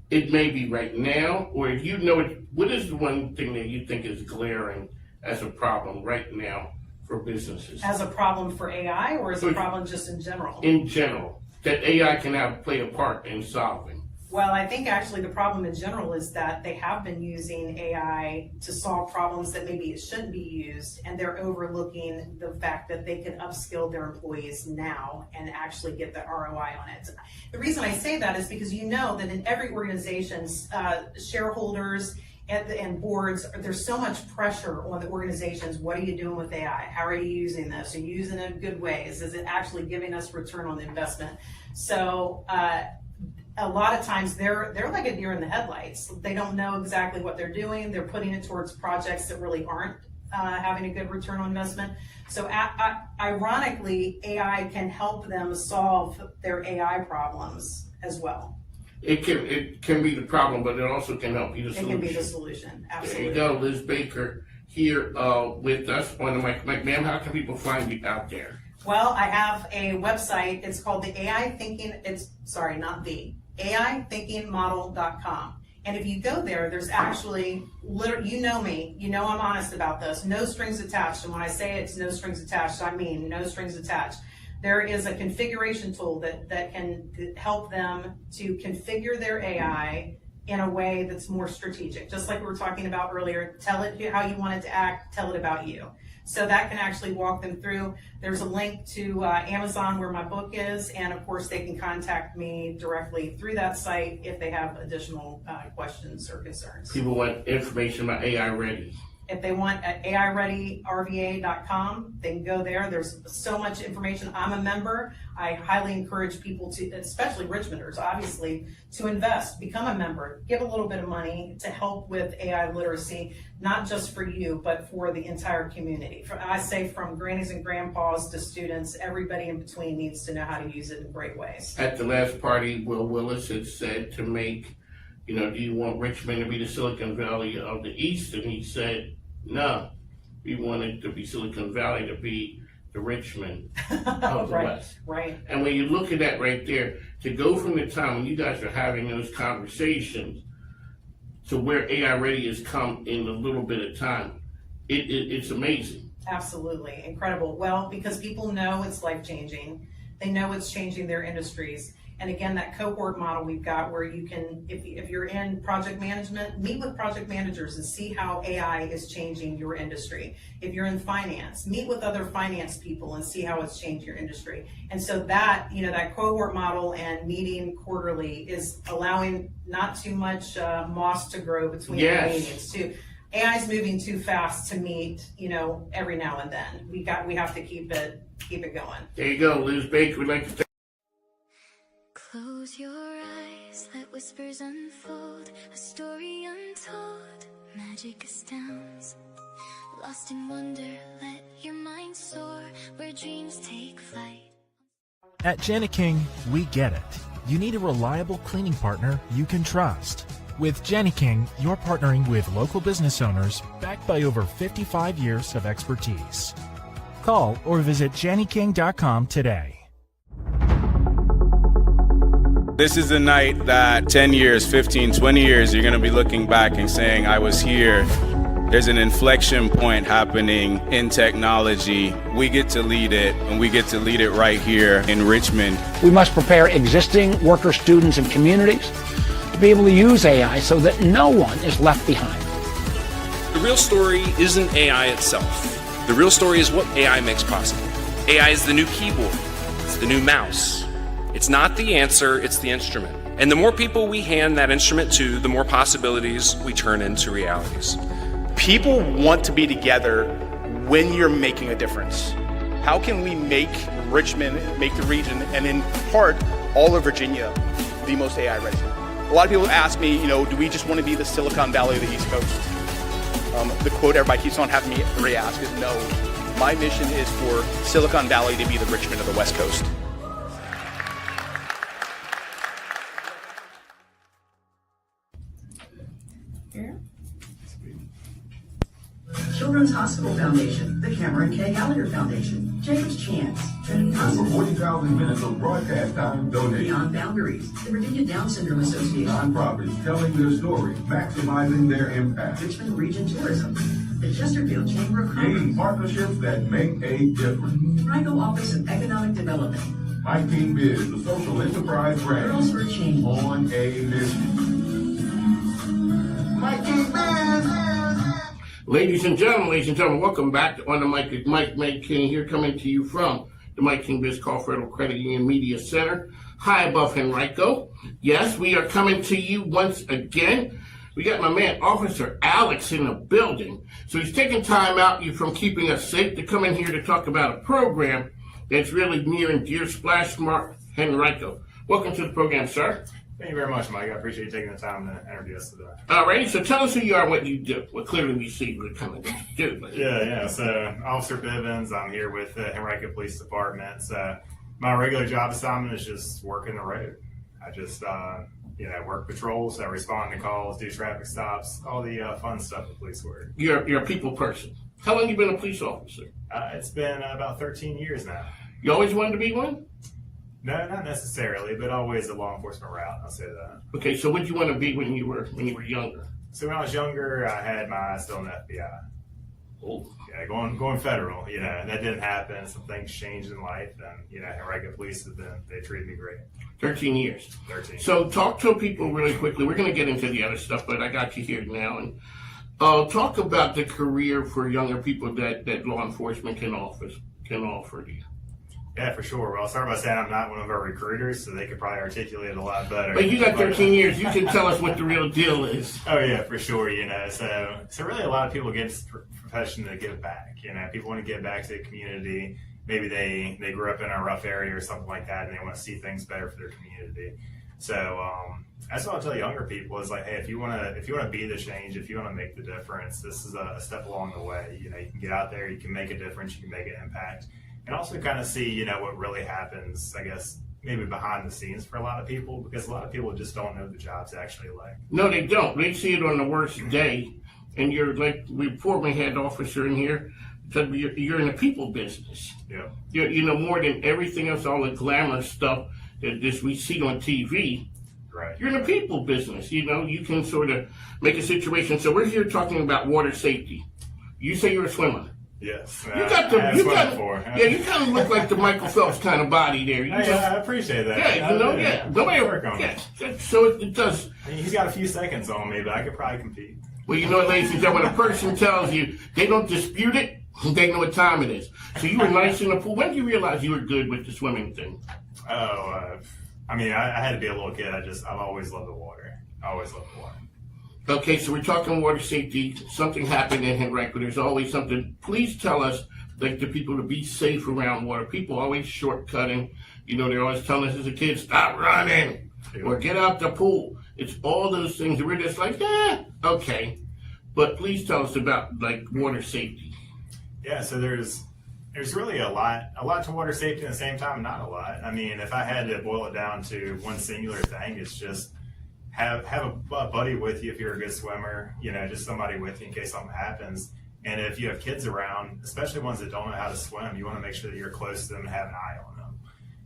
C: It may be right now, or if you know it, what is the one thing that you think is glaring as a problem right now for businesses?
K: As a problem for AI, or as a problem just in general? In general,
C: that AI can play a part in solving.
K: Well, I think actually the problem in general is that they have been using AI to solve problems that maybe it shouldn't be used, and they're overlooking the fact that they can upskill their employees now and actually get the ROI on it. The reason I say that is because you know that in every organization, shareholders and boards, there's so much pressure on the organizations. What are you doing with AI? How are you using this? Are you using it in good ways? Is it actually giving us return on the investment? So, a lot of times they're like a deer in the headlights. They don't know exactly what they're doing. They're putting it towards projects that really aren't having a good return on investment. So ironically, AI can help them solve their AI problems as well.
C: it can be the problem, but it also can help be the solution.
K: It can be the solution, absolutely.
C: There you go, Liz Baker here with us on the mic. Ma'am, how can people find you out there?
K: Well, I have a website. It's called the AIthinkingmodel.com. And if you go there, there's actually, you know me, you know I'm honest about this, no strings attached. And when I say it's no strings attached, I mean no strings attached. There is a configuration tool that can help them to configure their AI in a way that's more strategic. Just like we were talking about earlier, tell it how you want it to act, tell it about you. So that can actually walk them through. There's a link to Amazon where my book is, and of course they can contact me directly through that site if they have additional questions or concerns.
C: People want information about AI Ready.
K: If they want at AIReadyRVA.com, they can go there. There's so much information. I'm a member. I highly encourage people to, especially Richmonders, obviously, to invest, become a member, give a little bit of money to help with AI literacy, not just for you, but for the entire community. I say from grannies and grandpas to students, everybody in between needs to know how to use it in great ways.
C: At the last party, Will Willis had said to make, do you want Richmond to be the Silicon Valley of the East? And he said, no, we want it to be Silicon Valley to be the Richmond of the West.
K: Right.
C: And when you look at that right there, to go from the time when you guys are having those conversations to where AI Ready has come in a little bit of time, it's amazing.
K: Absolutely, incredible. Well, because people know it's life-changing. They know it's changing their industries. And again, that cohort model we've got where you can, if you're in project management, meet with project managers and see how AI is changing your industry. If you're in finance, meet with other finance people and see how it's changed your industry. And so that, that cohort model and meeting quarterly is allowing not too much moss to grow between the meetings too. AI is moving too fast to meet, every now and then. We have to keep it going.
C: There you go, Liz Baker. We'd like to
L: Close your eyes, let whispers unfold, a story untold, magic astounds. Lost in wonder, let your mind soar, where dreams take flight.
M: At Jani-King, we get it. You need a reliable cleaning partner you can trust. With Jani-King, you're partnering with local business owners backed by over 55 years of expertise. Call or visit JaniKing.com today.
N: This is the night that 10 years, 15, 20 years, you're going to be looking back and saying, I was here. There's an inflection point happening in technology. We get to lead it, and we get to lead it right here in Richmond.
O: We must prepare existing workers, students, and communities to be able to use AI so that no one is left behind.
P: The real story isn't AI itself. The real story is what AI makes possible. AI is the new keyboard. It's the new mouse. It's not the answer, it's the instrument. And the more people we hand that instrument to, the more possibilities we turn into realities.
Q: People want to be together when you're making a difference. How can we make Richmond, make the region, and in part, all of Virginia, the most AI ready? A lot of people ask me, do we just want to be the Silicon Valley of the East Coast? The quote everybody keeps on having me re-ask is no. My mission is for Silicon Valley to be the Richmond of the West Coast.
H: Children's Hospital Foundation, the Cameron K. Gallagher Foundation, Jacob's Chance, Trinity
I: Over
H: Hospital,
I: 40,000 minutes of broadcast time donated.
H: Beyond Boundaries, the Virginia Down Syndrome Association,
I: Nonprofits telling their story, maximizing their impact.
H: Richmond Region Tourism, the Chesterfield Chamber of
I: Creating
H: Commerce,
I: partnerships that make a difference.
H: Rico Office of Economic Development,
I: Mike King Biz, the social enterprise brand.
H: Girls for Change,
I: On a mission. Mike King Biz.
C: Ladies and gentlemen, welcome back to On the Mic with Mike King here, coming to you from the Mike King Biz Call Federal Credit Union Media Center, high above Henrico. Yes, we are coming to you once again. We got my man, Officer Alex, in the building. So he's taking time out from keeping us safe to come in here to talk about a program that's really near and dear, Splash Smart Henrico. Welcome to the program, sir.
R: Thank you very much, Mike. I appreciate you taking the time to interview us today.
C: All right, so tell us who you are and what you do. Well, clearly we see what kind of what you do. But
R: Yeah. So, Officer Bivens, I'm here with the Henrico Police Department. My regular job assignment is just working the road. I just work patrols, respond to calls, do traffic stops, all the fun stuff with police work.
C: You're a people person. How long have you been a police officer?
R: It's been about 13 years now.
C: You always wanted to be one?
R: No, not necessarily, but always a law enforcement route. I'll say that.
C: Okay, so what did you want to be when you were younger?
R: So when I was younger, I had my eye still in the FBI.
C: Oh.
R: Yeah, going federal, and that didn't happen. Some things changed in life, and Henrico Police they treated me great.
C: 13 years.
R: 13.
C: So talk to people really quickly. We're going to get into the other stuff, but I got you here now. And talk about the career for younger people that law enforcement can offer to you.
R: Yeah, for sure. Well, I'll start by saying I'm not one of our recruiters, so they could probably articulate it a lot better.
C: But you got 13 years. You can tell us what the real deal is.
R: Oh, yeah, for sure. So really a lot of people get into the profession to give back. People want to give back to the community. Maybe they grew up in a rough area or something like that, and they want to see things better for their community. So that's what I'll tell younger people is like, hey, if you want to be the change, if you want to make the difference, this is a step along the way. You can get out there, you can make a difference, you can make an impact. And also kind of see, what really happens, I guess, maybe behind the scenes for a lot of people, because a lot of people just don't know the job's actually like.
C: No, they don't. They see it on the worst day. And you're like, before we had officer in here, said you're in the people business.
R: Yeah.
C: You're, more than everything else, all the glamour stuff that we see on TV.
R: Right.
C: You're in the people business. You can sort of make a situation. So we're here talking about water safety. You say you're a swimmer.
R: Yes.
C: You kind of look like the Michael Phelps kind of body there.
R: I appreciate that.
C: So it does.
R: He's got a few seconds on me, but I could probably compete.
C: Well, ladies and gentlemen, when a person tells you they don't dispute it, they know what time it is. So you were nice in the pool. When did you realize you were good with the swimming thing?
R: I had to be a little kid. I've always loved the water. Okay,
C: so we're talking water safety. Something happened in Henrico. There's always something. Please tell us, like the people, to be safe around water. People always shortcutting. They're always telling us as a kid, stop running or get out the pool. It's all those things that we're just like, okay. But please tell us about water safety.
R: Yeah, so there's really a lot to water safety at the same time, not a lot. If I had to boil it down to one singular thing, it's just have a buddy with you if you're a good swimmer, just somebody with you in case something happens. And if you have kids around, especially ones that don't know how to swim, you want to make sure that you're close to them and have an eye on them.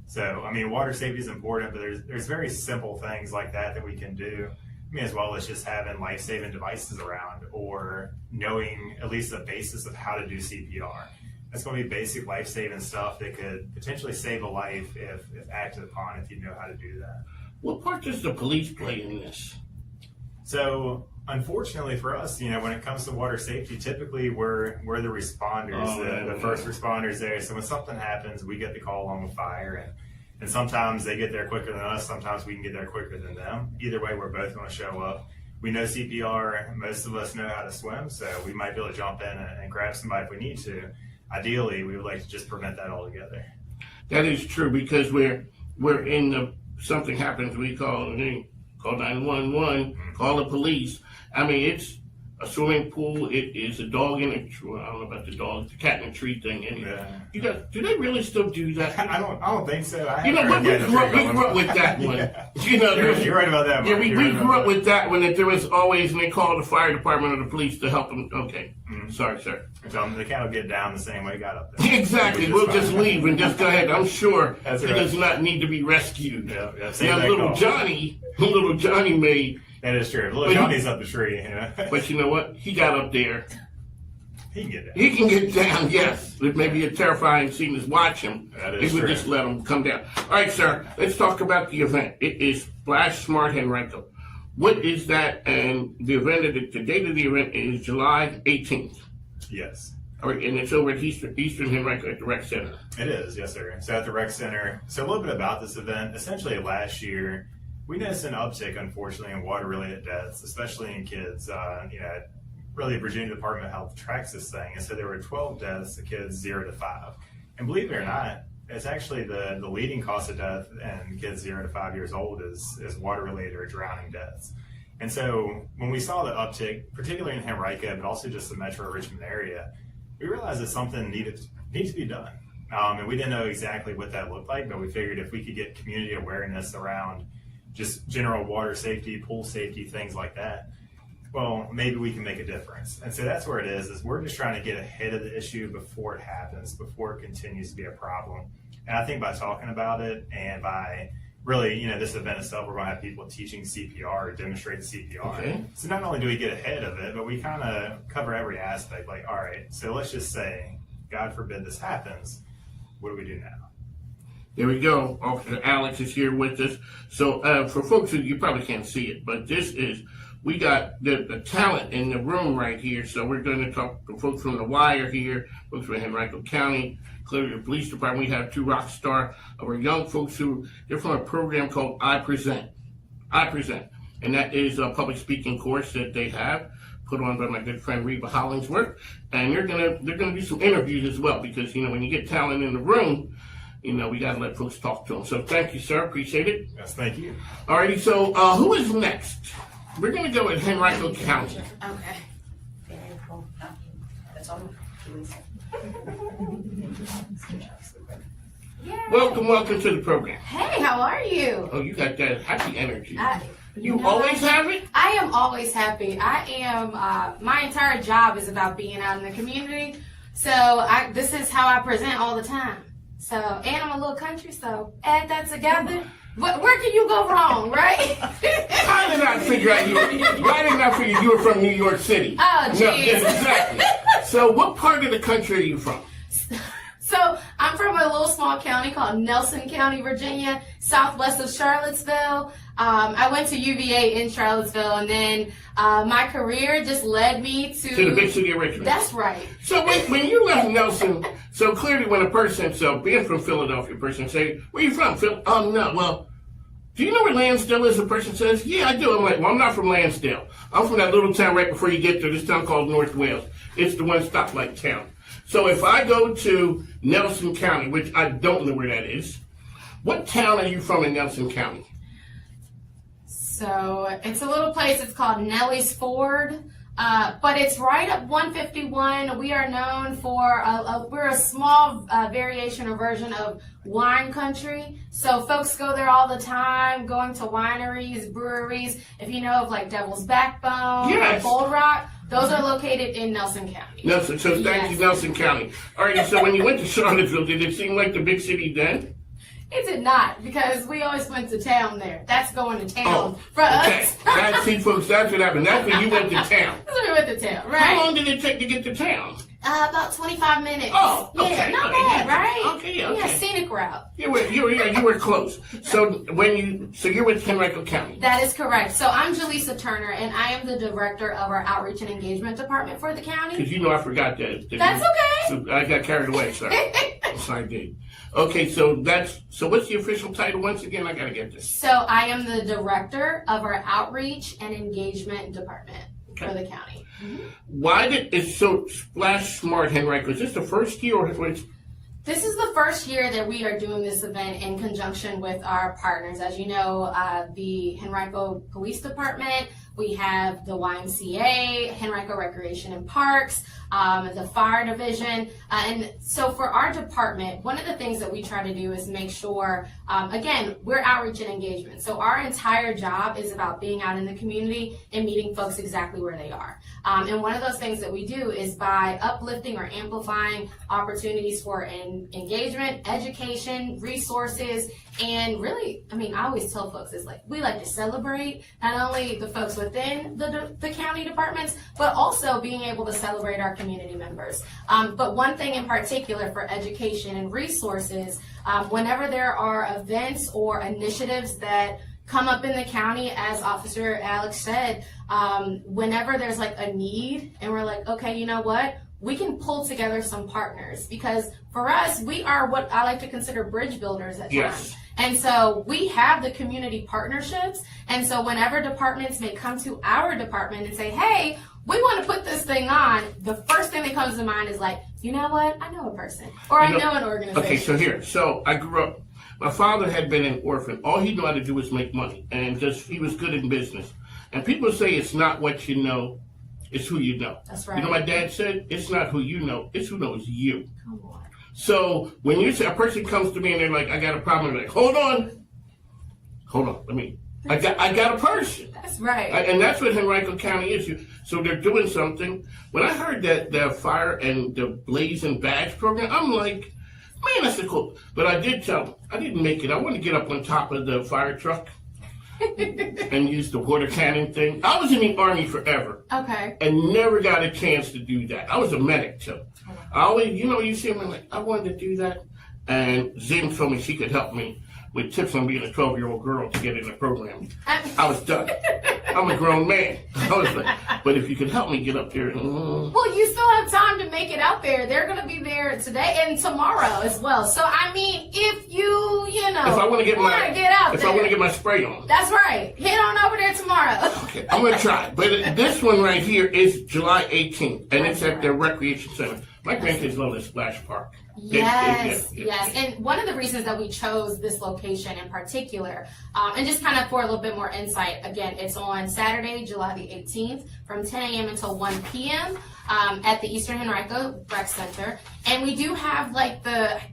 R: So, water safety is important, but there's very simple things like that we can do. As well as just having life-saving devices around or knowing at least the basis of how to do CPR. That's going to be basic life-saving stuff that could potentially save a life if acted upon, if you know how to do that.
C: What part does the police play in this?
R: So, unfortunately for us, when it comes to water safety, typically we're the responders, the first responders there. So when something happens, we get the call along with fire, and sometimes they get there quicker than us. Sometimes we can get there quicker than them. Either way, we're both going to show up. We know CPR. Most of us know how to swim, so we might be able to jump in and grab somebody if we need to. Ideally, we would like to just prevent that altogether.
C: That is true, because we're in something happens, we call 911, call the police. It's a swimming pool. It is a dog in a tree. I don't know about the dog, the cat in a tree thing. And do they really still do that?
R: I don't think so.
C: We grew up with that one.
R: You're right about that one.
C: Yeah, we grew up with that one. That there was always, and they called the fire department or the police to help them. Okay, Sorry, sir.
R: The cat will get down the same way it got up there.
C: Exactly. We'll just leave and just go ahead. I'm sure he does not need to be rescued.
R: Yeah,
C: little Johnny made.
R: That is true. Little Johnny's up the tree.
C: But you know what? He got up there.
R: He can get down.
C: He can get down, yes. It may be a terrifying scene to watch him.
R: That is
C: true.
R: He would
C: just let him come down. All right, sir. Let's talk about the event. It is Splash Smart Henrico. What is that? And the date of the event is July 18th.
R: Yes.
C: All right, and it's over at Eastern Henrico at the Rec Center.
R: It is, yes, sir. So at the Rec Center. So a little bit about this event. Essentially, last year, we noticed an uptick, unfortunately, in water-related deaths, especially in kids. Really, Virginia Department of Health tracks this thing, and so there were 12 deaths of kids 0 to 5. And believe it or not, it's actually the leading cause of death in kids 0 to 5 years old is water-related or drowning deaths. And so when we saw the uptick, particularly in Henrico, but also just the Metro Richmond area, we realized that something needed to be done. And we didn't know exactly what that looked like, but we figured if we could get community awareness around just general water safety, pool safety, things like that, well, maybe we can make a difference. And so that's where it is we're just trying to get ahead of the issue before it happens, before it continues to be a problem. And I think by talking about it and by really, this event itself, we're going to have people teaching CPR or demonstrate CPR.
C: Okay.
R: So not only do we get ahead of it, but we kind of cover every aspect. Like, all right, so let's just say, God forbid this happens. What do we do now?
C: There we go. Officer Alex is here with us. So for folks who you probably can't see it, but we got the talent in the room right here. So we're going to talk to folks from The Wire here, folks from Henrico County, clearly the police department. We have two rock star of our young folks they're from a program called I Present. And that is a public speaking course that they have put on by my good friend Reba Hollingsworth. And they're gonna do some interviews as well, because when you get talent in the room, we got to let folks talk to them. So thank you, sir. Appreciate it.
R: Yes, thank you.
C: Alrighty, so who is next? We're going to go with Henrico County.
S: Okay. Very cool. That's all.
C: Welcome to the program.
S: Hey, how are you?
C: Oh, you got that happy energy. You always have it?
S: I am always happy. I am, my entire job is about being out in the community. So this is how I present all the time. So, and I'm a little country, so add that together. Where can you go wrong, right?
C: Why did I figure you were from New York City?
S: Oh, geez.
C: No, exactly. So what part of the country are you from?
S: So I'm from a little small county called Nelson County, Virginia, southwest of Charlottesville. I went to UVA in Charlottesville, and then my career just led me to
C: the big city of Richmond.
S: That's right.
C: So when you left Nelson, so clearly when a person, being from Philadelphia, a person say, where you from? Phil? No. Well, do you know where Lansdale is? The person says, yeah, I do. I'm like, well, I'm not from Lansdale. I'm from that little town right before you get to this town called North Wales. It's the one stoplight town. So if I go to Nelson County, which I don't know where that is, what town are you from in Nelson County?
S: So it's a little place. It's called Nelly's Ford, but it's right up 151. We are known for we're a small variation or version of wine country. So folks go there all the time, going to wineries, breweries. If you know of like Devil's Backbone or Gold Rock, those are located in Nelson County.
C: Nelson, so thank you, Nelson County. All right, so when you went to Charlottesville, did it seem like the big city then?
S: It did not, because we always went to town there. That's going to town for us.
C: See, folks, that's what happened. That's when you went to town.
S: That's when we went to town, right?
C: How long did it take to get to town?
S: About 25 minutes.
C: Oh, okay.
S: Yeah, not bad, right?
C: Okay.
S: Yeah, scenic route.
C: You were close. So you're with Henrico County.
S: That is correct. So I'm Jaleesa Turner, and I am the director of our outreach and engagement department for the county.
C: Because I forgot that.
S: That's okay.
C: So I got carried away, sorry. Yes, I did. Okay, so what's the official title once again? I gotta get this.
S: So I am the director of our outreach and engagement department for the county. Mm-hmm.
C: Why it's so Splash Smart, Henrico? Is this the first year or it's?
S: This is the first year that we are doing this event in conjunction with our partners. As you know, the Henrico Police Department, we have the YMCA, Henrico Recreation and Parks, the Fire Division. And so for our department, one of the things that we try to do is make sure, again, we're outreach and engagement. So our entire job is about being out in the community and meeting folks exactly where they are. And one of those things that we do is by uplifting or amplifying opportunities for engagement, education, resources, and really, I always tell folks, it's like, we like to celebrate not only the folks within the county departments, but also being able to celebrate our community members. But one thing in particular for education and resources, whenever there are events or initiatives that come up in the county, as Officer Alex said, whenever there's like a need and we're like, okay, you know what? We can pull together some partners, because for us, we are what I like to consider bridge builders at times. And so we have the community partnerships. And so whenever departments may come to our department and say, hey, we want to put this thing on, the first thing that comes to mind is like, you know what? I know a person, or I know an organization.
C: Okay, so I grew up, my father had been an orphan. All he knew how to do was make money, and he was good in business. And people say it's not what you know, it's who you know.
S: That's right.
C: You know, my dad said, it's not who you know, it's who knows you.
S: Come on.
C: So when you say a person comes to me and they're like, I got a problem, I'm like, hold on, let me I got a person.
S: That's right.
C: And that's what Henrico County is. So they're doing something. When I heard that the fire and the blazing bags program, I'm like, man, that's cool. But I did tell them, I didn't make it. I wanted to get up on top of the fire truck and use the water cannon thing. I was in the Army forever.
S: Okay.
C: And never got a chance to do that. I was a medic too. I always, you see me like, I wanted to do that. And Zim told me she could help me with tips on being a 12-year-old girl to get in the program. I was done. I'm a grown man. I was like, but if you could help me get up there.
S: Well, you still have time to make it out there. They're going to be there today and tomorrow as well. So, I mean, if you
C: if I want to get
S: I
C: want to get my spray on.
S: That's right. Head on over there tomorrow.
C: Okay, I'm going to try. But this one right here is July 18th, and it's at the Recreation Center. My grandkids love the Splash Park.
S: Yes. And one of the reasons that we chose this location in particular, and just kind of for a little bit more insight, again, it's on Saturday, July the 18th from 10 a.m. until 1 p.m. At the Eastern Henrico Rec Center. And we do have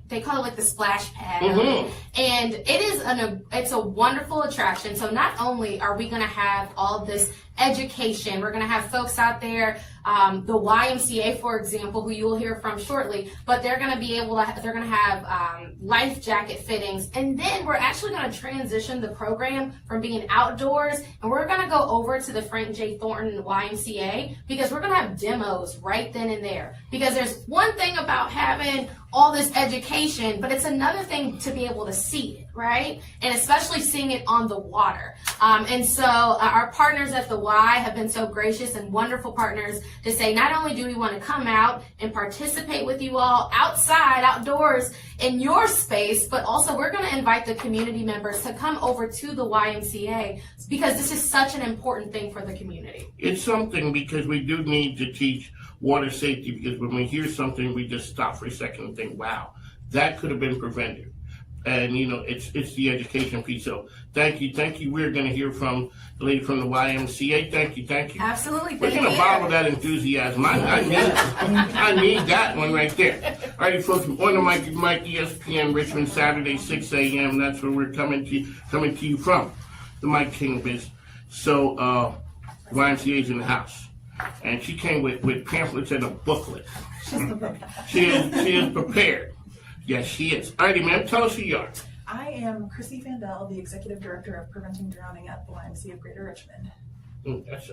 S: they call it the splash pad.
C: Mm-hmm.
S: And it's a wonderful attraction. So not only are we going to have all this education, we're going to have folks out there, the YMCA, for example, who you will hear from shortly, but they're going to have life jacket fittings. And then we're actually going to transition the program from being outdoors, and we're going to go over to the Frank J. Thornton YMCA, because we're going to have demos right then and there. Because there's one thing about having all this education, but it's another thing to be able to see it, right? And especially seeing it on the water. And so our partners at the Y have been so gracious and wonderful partners to say, not only do we want to come out and participate with you all outside, outdoors in your space, but also we're going to invite the community members to come over to the YMCA, because this is such an important thing for the community.
C: It's something, because we do need to teach water safety, because when we hear something, we just stop for a second and think, wow, that could have been prevented. And, it's the education piece. So thank you. We're going to hear from the lady from the YMCA. Thank you.
S: Absolutely.
C: We're going to bottle that enthusiasm. I need that one right there. All right, folks, on the Mike ESPN Richmond, Saturday, 6 a.m. That's where we're coming to you from, the Mike King Biz. So YMCA's in the house. And she came with pamphlets and a booklet. She is prepared. Yes, she is. All righty, ma'am, tell us who you are.
T: I am Chrissy Vandell, the Executive Director of Preventing Drowning at the YMCA of Greater Richmond.
C: That's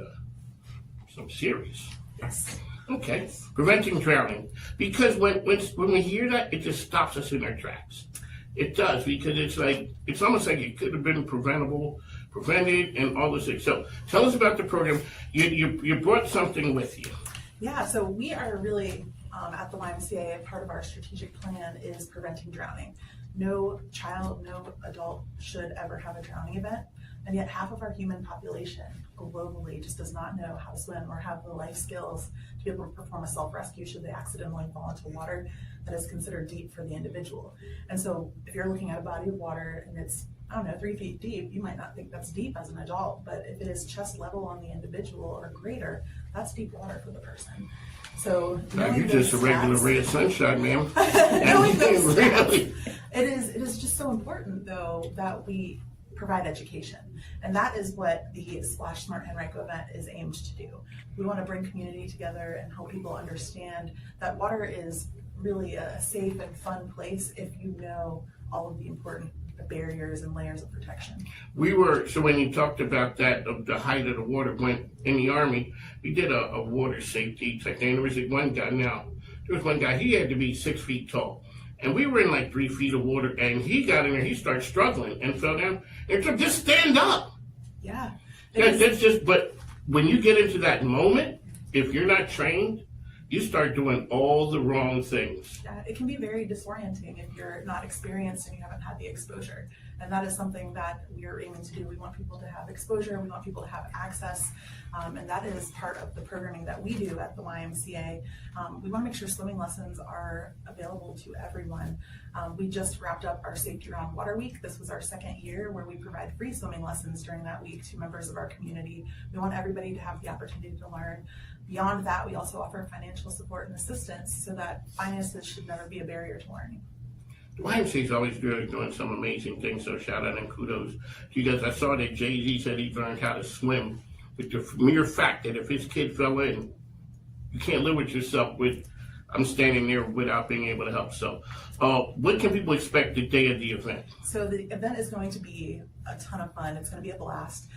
C: some serious.
T: Yes.
C: Okay,
T: yes.
C: Preventing drowning. Because when we hear that, it just stops us in our tracks. It does, because it's almost like it could have been prevented, and all this things. So tell us about the program. You brought something with you.
T: Yeah, so we are really, at the YMCA, part of our strategic plan is preventing drowning. No child, no adult should ever have a drowning event, and yet half of our human population globally just does not know how to swim or have the life skills to be able to perform a self-rescue should they accidentally fall into water that is considered deep for the individual. And so if you're looking at a body of water and it's, 3 feet deep, you might not think that's deep as an adult, but if it is chest level on the individual or greater, that's deep water for the person. So
C: you're just a regular ray of sunshine, ma'am.
T: Really? It is just so important, though, that we provide education. And that is what the Splash Smart Henrico event is aimed to do. We want to bring community together and help people understand that water is really a safe and fun place if you know all of the important barriers and layers of protection.
C: So when you talked about that, of the height of the water, when in the Army, we did a water safety type thing. There was one guy, he had to be 6 feet tall. And we were in like 3 feet of water, and he got in there, he started struggling and fell down. And so just stand up.
T: Yeah.
C: But when you get into that moment, if you're not trained, you start doing all the wrong things.
T: Yeah, it can be very disorienting if you're not experienced and you haven't had the exposure. And that is something that we are aiming to do. We want people to have exposure, we want people to have access, and that is part of the programming that we do at the YMCA. We want to make sure swimming lessons are available to everyone. We just wrapped up our Safety Around Water Week. This was our second year where we provide free swimming lessons during that week to members of our community. We want everybody to have the opportunity to learn. Beyond that, we also offer financial support and assistance so that finances should never be a barrier to learning.
C: the YMCA is always doing some amazing things, so shout out and kudos to you guys. I saw that Jay-Z said he learned how to swim with the mere fact that if his kid fell in, you can't live with yourself with, I'm standing there without being able to help. So what can people expect the day of the event?
T: So the event is going to be a ton of fun. It's going to be a blast.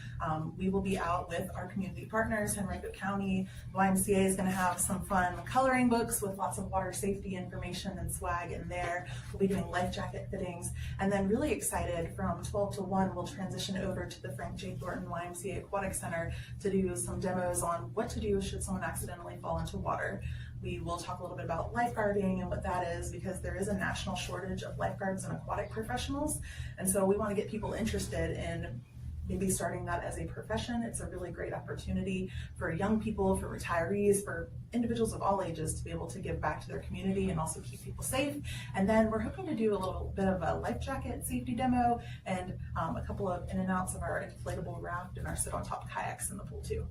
T: We will be out with our community partners, Henrico County. YMCA is going to have some fun coloring books with lots of water safety information and swag in there. We'll be doing life jacket fittings. And then really excited, from 12 to 1, we'll transition over to the Frank J. Thornton YMCA Aquatic Center to do some demos on what to do should someone accidentally fall into water. We will talk a little bit about lifeguarding and what that is, because there is a national shortage of lifeguards and aquatic professionals. And so we want to get people interested in maybe starting that as a profession. It's a really great opportunity for young people, for retirees, for individuals of all ages to be able to give back to their community and also keep people safe. And then we're hoping to do a little bit of a life jacket safety demo and a couple of in and outs of our inflatable raft and our sit on top kayaks in the pool too.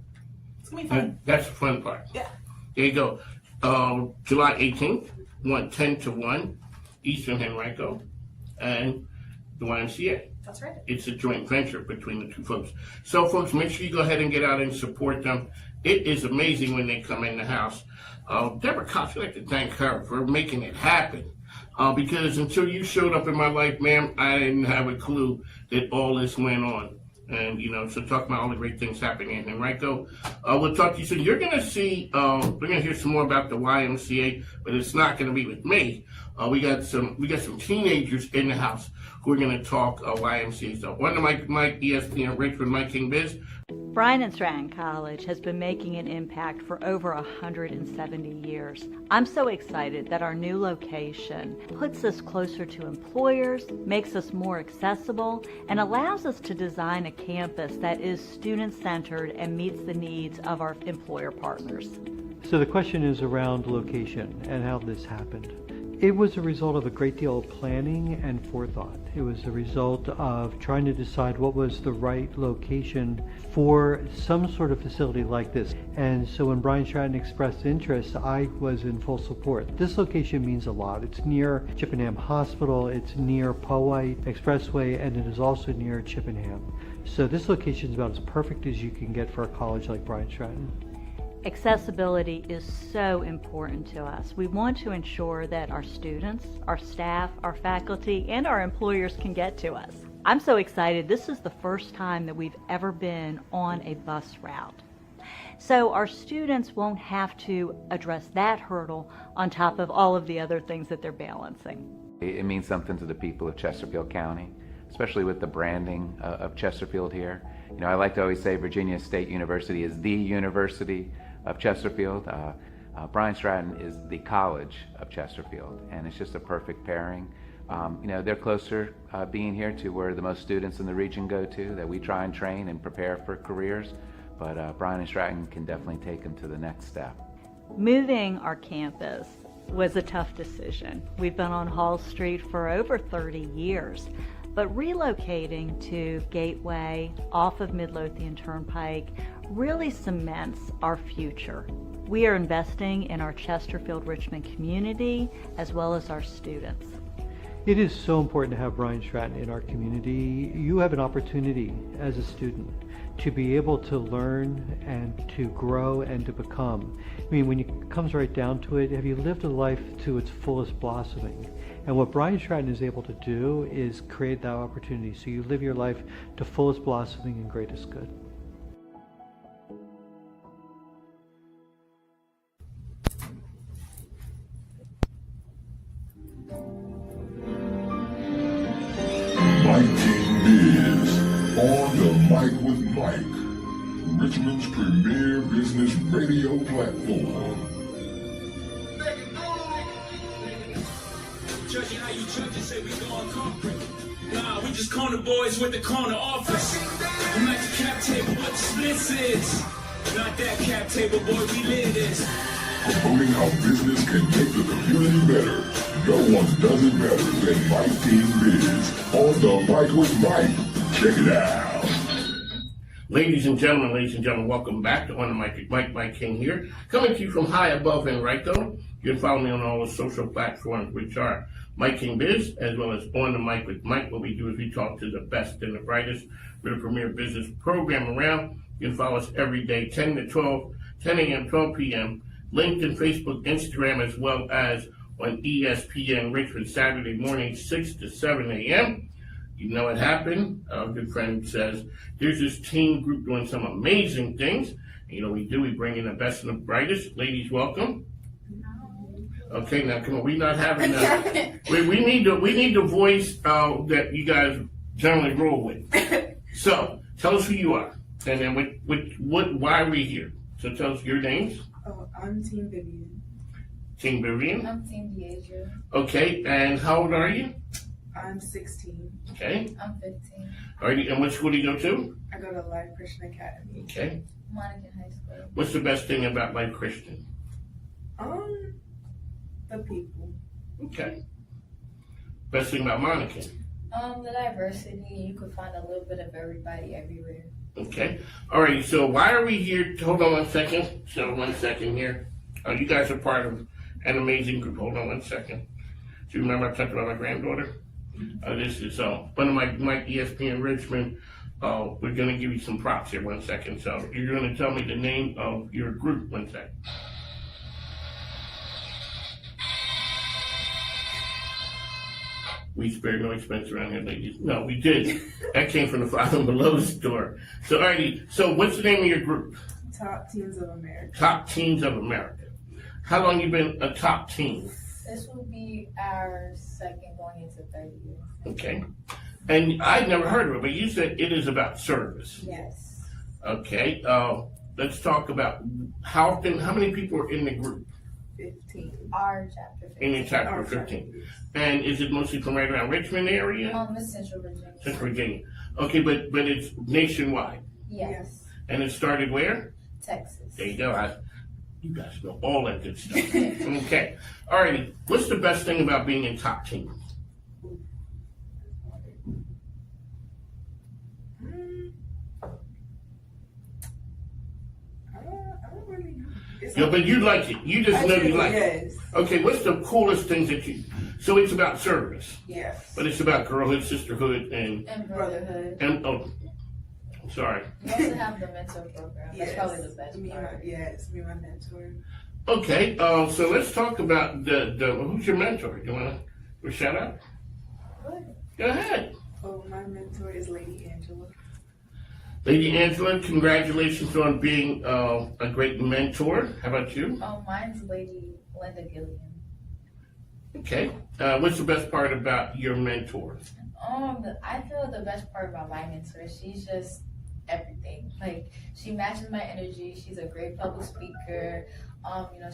T: It's gonna be fun.
C: That's the fun part.
T: Yeah.
C: There you go. July 18th, 10 to 1, Eastern Henrico and the YMCA.
T: That's right.
C: It's a joint venture between the two folks. So, folks, make sure you go ahead and get out and support them. It is amazing when they come in the house. Deborah Cox, I'd like to thank her for making it happen. Because until you showed up in my life, ma'am, I didn't have a clue that all this went on. And, so talk about all the great things happening in Henrico. We'll talk to you soon. You're going to see, we're going to hear some more about the YMCA, but it's not going to be with me. We got some teenagers in the house who are going to talk YMCA. So on the Mike ESPN Richmond, Mike King Biz.
U: Bryan and Stratton College has been making an impact for over 170 years. I'm so excited that our new location puts us closer to employers, makes us more accessible, and allows us to design a campus that is student-centered and meets the needs of our employer partners.
V: So the question is around location and how this happened. It was a result of a great deal of planning and forethought. It was a result of trying to decide what was the right location for some sort of facility like this. And so when Bryan Stratton expressed interest, I was in full support. This location means a lot. It's near Chippenham Hospital, it's near Powhite Expressway, and it is also near Chippenham. So this location is about as perfect as you can get for a college like Bryan Stratton.
U: Accessibility is so important to us. We want to ensure that our students, our staff, our faculty, and our employers can get to us. I'm so excited. This is the first time that we've ever been on a bus route. So our students won't have to address that hurdle on top of all of the other things that they're balancing.
W: It means something to the people of Chesterfield County, especially with the branding of Chesterfield here. I like to always say Virginia State University is the university of Chesterfield. Bryan Stratton is the College of Chesterfield, and it's just a perfect pairing. They're closer being here to where the most students in the region go to, that we try and train and prepare for careers, but Bryan and Stratton can definitely take them to the next step.
U: Moving our campus was a tough decision. We've been on Hall Street for over 30 years. But relocating to Gateway off of Midlothian Turnpike really cements our future. We are investing in our Chesterfield-Richmond community as well as our students.
V: It is so important to have Bryan Stratton in our community. You have an opportunity as a student to be able to learn and to grow and to become. When it comes right down to it, have you lived a life to its fullest blossoming? And what Bryan Stratton is able to do is create that opportunity so you live your life to fullest blossoming and greatest good.
I: Mike King Biz, on the mic with Mike, Richmond's premier business radio platform.
X: Judging how you judge say we going corporate. Nah, we just corner boys with the corner office. I'm at the cap table, what the splits is. Not that cap table, boy, we live this.
I: Promoting how business can make the community better. No one does it better than Mike King Biz. On the mic with Mike. Check it out.
C: Ladies and gentlemen, welcome back to On the Mic with Mike King here. Coming to you from high above Henrico. You can follow me on all the social platforms, which are Mike King Biz, as well as On the Mic with Mike. What we do is we talk to the best and the brightest. We're the premier business program around. You can follow us every day, 10 a.m., 12 p.m., LinkedIn, Facebook, Instagram, as well as on ESPN Richmond Saturday morning, 6 to 7 a.m. You know what happened? Our good friend says there's this team group doing some amazing things. You know, we bring in the best and the brightest. Ladies, welcome. Okay, now come on, we're not having that. we need the voice that you guys generally roll with. So tell us who you are, and then why are we here? So tell us your names.
A: Oh, I'm Team Vivian.
C: Team Vivian.
A: I'm Team Deidre.
C: Okay, and how old are you?
A: I'm 16.
C: Okay.
A: I'm 15.
C: All right, and what school do you go to?
A: I go to Life Christian Academy.
C: Okay.
A: Monica High School.
C: What's the best thing about Life Christian?
A: The people.
C: Okay. Best thing about Monica?
A: The diversity. You could find a little bit of everybody everywhere.
C: Okay. All right, so why are we here? Hold on 1 second. So 1 second here. You guys are part of an amazing group. Hold on 1 second. Do you remember I talked about my granddaughter? This is one of my ESPN Richmond. We're going to give you some props here 1 second. So you're going to tell me the name of your group 1 second. We spared no expense around here, ladies. No, we did. That came from the Father Below store. So, alrighty. So, what's the name of your group?
A: Top Teams of America.
C: Top Teams of America. How long you been a top team?
A: This will be our second going into 30 years.
C: Okay. And I'd never heard of it, but you said it is about service.
A: Yes.
C: Okay. Let's talk about how many people are in the group?
A: 15. Our chapter 15.
C: In your chapter 15. And is it mostly from right around Richmond area?
A: It's Central Virginia.
C: Central Virginia. Okay, but it's nationwide.
A: Yes.
C: And it started where?
A: Texas.
C: There you go. You guys know all that good stuff. Okay. All righty. What's the best thing about being in top teams? Yeah, but you like it. You just know you like it. Okay, what's the coolest things that you... So it's about service.
A: Yes.
C: But it's about girlhood, sisterhood,
A: And brotherhood.
C: Sorry.
A: We also have the mentor program. That's probably the best part.
T: Yes, be my mentor.
C: Okay, so let's talk about the who's your mentor? You want to give a shout out? Go ahead.
T: Oh, my mentor is Lady Angela.
C: Lady Angela, congratulations on being a great mentor. How about you?
A: Oh, mine's Lady Linda Gilliam.
C: Okay. What's the best part about your mentor?
A: I feel the best part about my mentor, she's just everything. Like, she matches my energy. She's a great public speaker.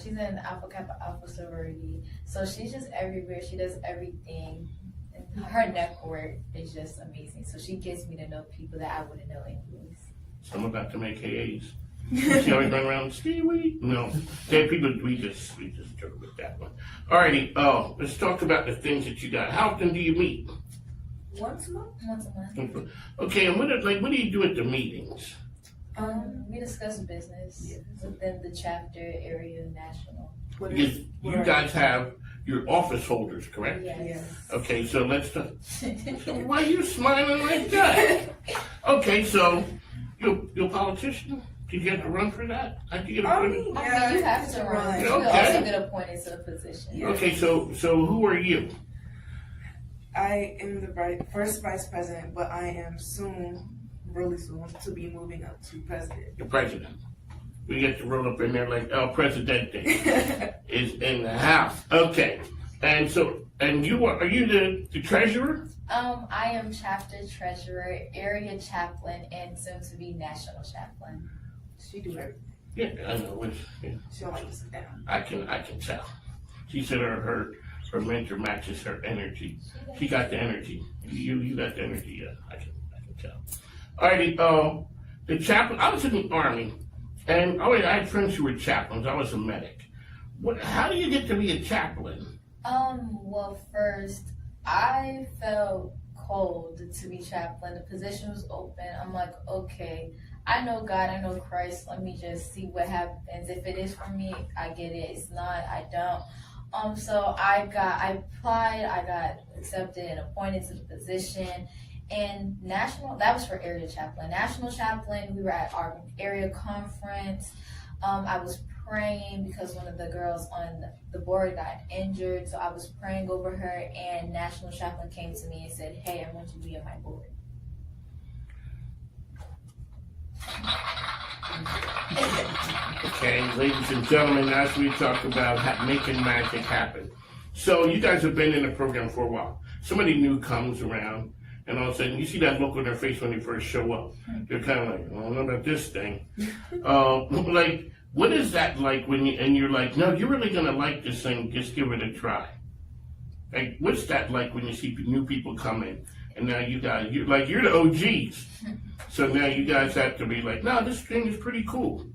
A: She's in Alpha Kappa Alpha sorority. So she's just everywhere. She does everything. And her network is just amazing. So she gets me to know people that I wouldn't know anyways.
C: So I'm about to make AAs. She always run around, ski-wee? No. We just joke with that one. Alrighty, let's talk about the things that you got. How often do you meet?
A: Once a month.
C: Okay, and what do you do at the meetings?
A: We discuss business within the chapter, area, national.
C: Because you guys have your office holders, correct?
A: Yes.
C: Okay, so let's talk. Why are you smiling like that? Okay, so you're a politician? Did you get to run for that?
A: You have to run. You also get appointed to the position.
C: Okay, so who are you?
T: I am the first vice president, but I am really soon, to be moving up to president.
C: The president. We get to roll up in there like El Presidente is in the house. Okay, and are you the treasurer?
A: I am chapter treasurer, area chaplain, and soon to be national chaplain.
T: She do everything.
C: Yeah, I know.
T: She don't like to sit down.
C: I can tell. She said her mentor matches her energy. She got the energy. You got the energy. Yeah, I can tell. Alrighty. The chaplain. I was in the Army, and I had friends who were chaplains. I was a medic. How do you get to be a chaplain?
A: Well, first I felt cold to be chaplain. The position was open. I'm like, okay, I know God, I know Christ. Let me just see what happens. If it is for me, I get it. It's not, I don't. So I applied, I got accepted and appointed to the position. And that was for area chaplain. National chaplain, we were at our area conference. I was praying because one of the girls on the board got injured. So I was praying over her, and national chaplain came to me and said, "Hey, I want you to be on my board."
C: Okay, ladies and gentlemen, as we talk about making magic happen. So you guys have been in the program for a while. Somebody new comes around, and all of a sudden you see that look on their face when they first show up. They're kind of like, "I don't know about this thing." Like, what is that like when you're like, "No, you're really gonna like this thing. Just give it a try." Like, what's that like when you see new people come in, and now you're the OGs. So now you guys have to be like, "No, this thing is pretty cool."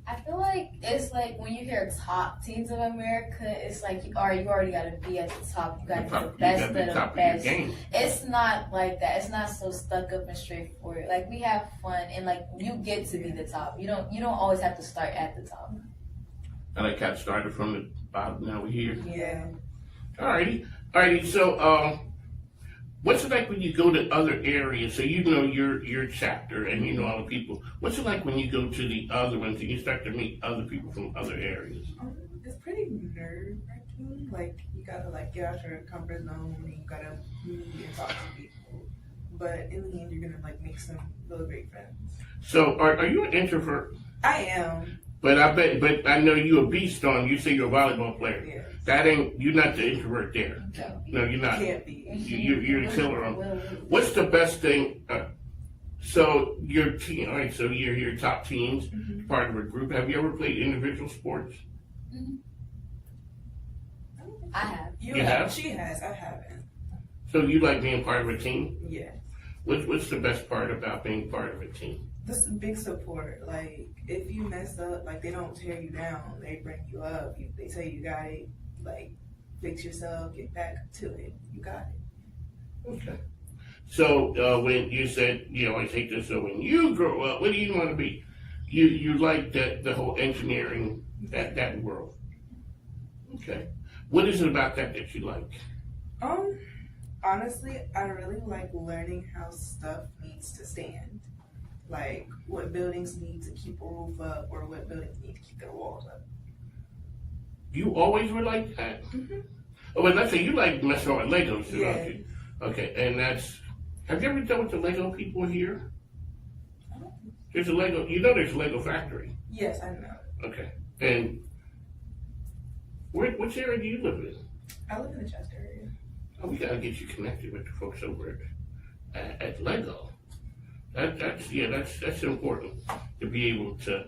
A: I feel like it's like when you hear top teams of America, it's like you already got to be at the top. You got to be the best of the best. It's not like that. It's not so stuck up and straightforward. Like, we have fun, and like you get to be the top. You don't always have to start at the top.
C: I like how it started from the bottom. Now we're here.
A: Yeah.
C: Alrighty. So, what's it like when you go to other areas? So you know your chapter and you know all the people. What's it like when you go to the other ones and you start to meet other people from other areas?
B: It's pretty nerve-wracking. Like, you gotta get out your comfort zone and you gotta meet and talk to people. But in the end, you're gonna make some really great friends.
C: So are you an introvert?
B: I am.
C: But I know you're a beast on. You say you're a volleyball player.
B: Yes.
C: You're not the introvert there. No, you're not.
B: Can't be.
C: You're the killer on. What's the best thing? So your team, all right. So you're your top teams, part of a group. Have you ever played individual sports?
A: I have.
C: You have?
B: She has. I haven't.
C: So you like being part of a team?
B: Yes.
C: What's the best part about being part of a team?
B: This big support. Like, if you mess up, they don't tear you down. They bring you up. They say you got it. Fix yourself. Get back to it. You got it.
C: Okay. So when you said, I take this. So when you grow up, what do you want to be? You like the whole engineering that world. Okay. What is it about that you like?
B: Honestly, I really like learning how stuff needs to stand. Like, what buildings need to keep a roof up or what buildings need to keep their walls up.
C: You always were like that? Oh, but let's say you like messing with Legos too, don't you? Okay, and have you ever dealt with the Lego people here? There's a Lego, there's a Lego factory.
B: Yes, I know.
C: Okay, and which area do you live in?
B: I live in the Chester area.
C: Oh, we gotta get you connected with the folks over at Lego. That's important to be able to.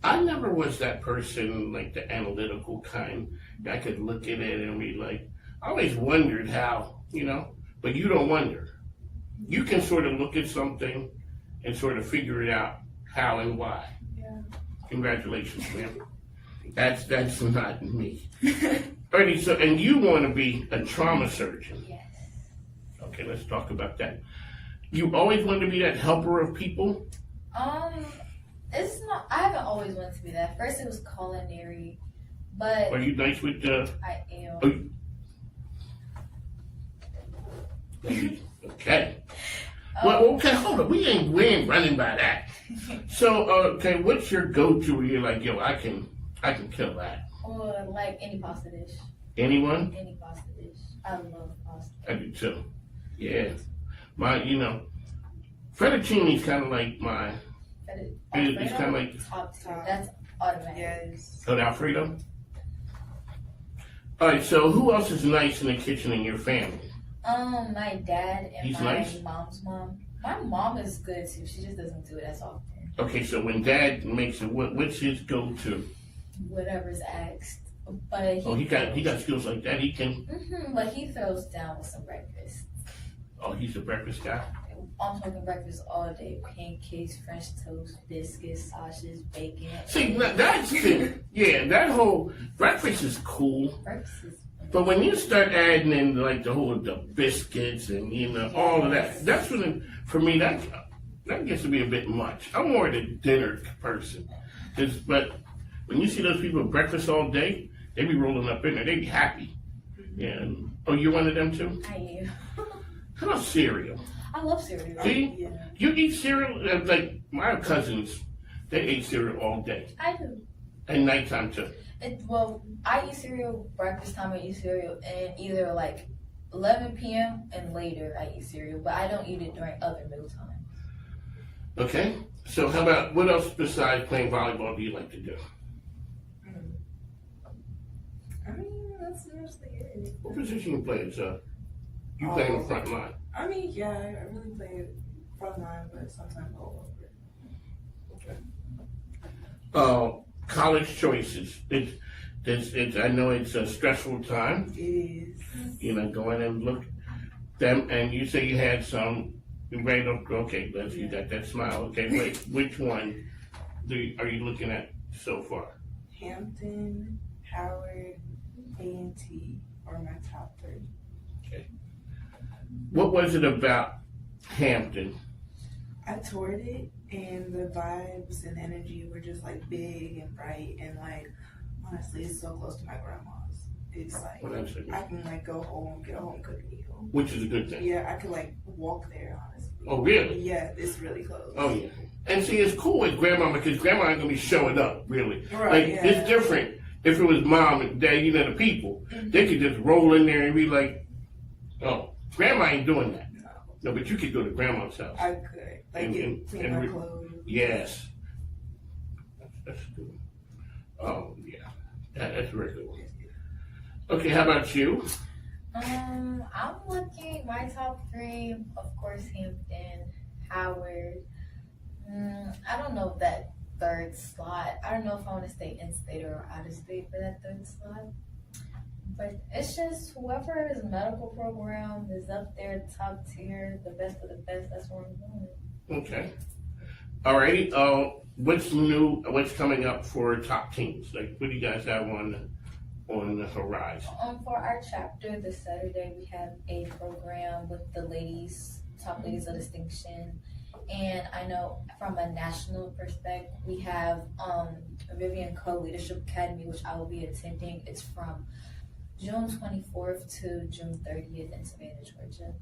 C: I never was that person, like the analytical kind. I could look at it and be like, I always wondered how, but you don't wonder. You can sort of look at something and sort of figure it out how and why.
B: Yeah.
C: Congratulations, ma'am. That's not me. Alrighty, so, and you want to be a trauma surgeon.
A: Yes.
C: Okay, let's talk about that. You always wanted to be that helper of people?
A: It's not. I haven't always wanted to be that. First, it was culinary, but.
C: Are you nice with
A: I am.
C: Okay. Well, okay, hold on. We ain't running by that. So, okay, what's your go-to where you're like, I can kill that?
A: Or any pasta dish.
C: Anyone?
A: Any pasta dish. I love pasta.
C: I do too. Yeah. Fettuccine's kind of like my. It's kind of like
A: top tier. That's automatic.
B: Yes.
C: Oh, Alfredo. All right. So who else is nice in the kitchen in your family?
A: My dad and
C: He's
A: my
C: nice?
A: mom's mom. My mom is good too. She just doesn't do it as often.
C: Okay. So when Dad makes it, what's his go-to?
A: Whatever's asked. But
C: he got skills like that. He can.
A: But he throws down with some breakfast.
C: Oh, he's a breakfast guy.
A: I'm talking breakfast all day: pancakes, French toast, biscuits, sausages, bacon.
C: See, that's that whole breakfast is cool.
A: Breakfast is.
C: But when you start adding in the biscuits and all of that, that's when for me that gets to be a bit much. I'm more the dinner person. But when you see those people breakfast all day, they be rolling up in there. They be happy. And oh, you're one of them too?
A: I am.
C: How about cereal?
A: I love cereal.
C: See? You eat cereal? Like my cousins, they ate cereal all day.
A: I do.
C: And nighttime too.
A: Well, I eat cereal breakfast time. I eat cereal, and either like 11 p.m. and later I eat cereal, but I don't eat it during other meal times.
C: Okay. So how about, what else besides playing volleyball do you like to do?
B: I mean, that's mostly it.
C: What position you play? You play in the front line.
B: I mean, yeah, I really play front line, but sometimes all over.
C: Okay. College choices. It's. I know it's a stressful time.
B: It is.
C: You know, go in and look them, and you say you had some. Right. Okay, let's you got that smile. Okay, wait. Which one are you looking at so far?
B: Hampton, Howard, A&T are my top 3.
C: Okay. What was it about Hampton?
B: I toured it, and the vibes and energy were just like big and bright, and like honestly, it's so close to my grandma's. It's like I can like go home, get a home cooked meal,
C: Which is a good thing.
B: Yeah, I could like walk there, honestly.
C: Oh, really?
B: Yeah, it's really close.
C: Oh, yeah. And see, it's cool with grandma because grandma ain't gonna be showing up, really.
B: Right,
C: like,
B: yeah.
C: it's different. If it was mom and dad, you know, the people, they could just roll in there and be like, oh, grandma ain't doing that. No, but you could go to grandma's house.
B: I could. Like, clean my clothes.
C: Yes. That's good. Oh, yeah. That's very good. Okay, how about you?
A: I'm looking, my top 3, of course, Hampton, Howard. I don't know that third slot. I don't know if I want to stay in state or out of state for that third slot. But it's just whoever's medical program is up there, top tier, the best of the best, that's where I'm going.
C: Okay. Alrighty. What's new? What's coming up for top teams? Like, what do you guys have on the horizon?
A: For our chapter, this Saturday, we have a program with the ladies, top ladies of distinction. And I know from a national perspective, we have Vivian Co. Leadership Academy, which I will be attending. It's from June 24th to June 30th in Savannah, Georgia.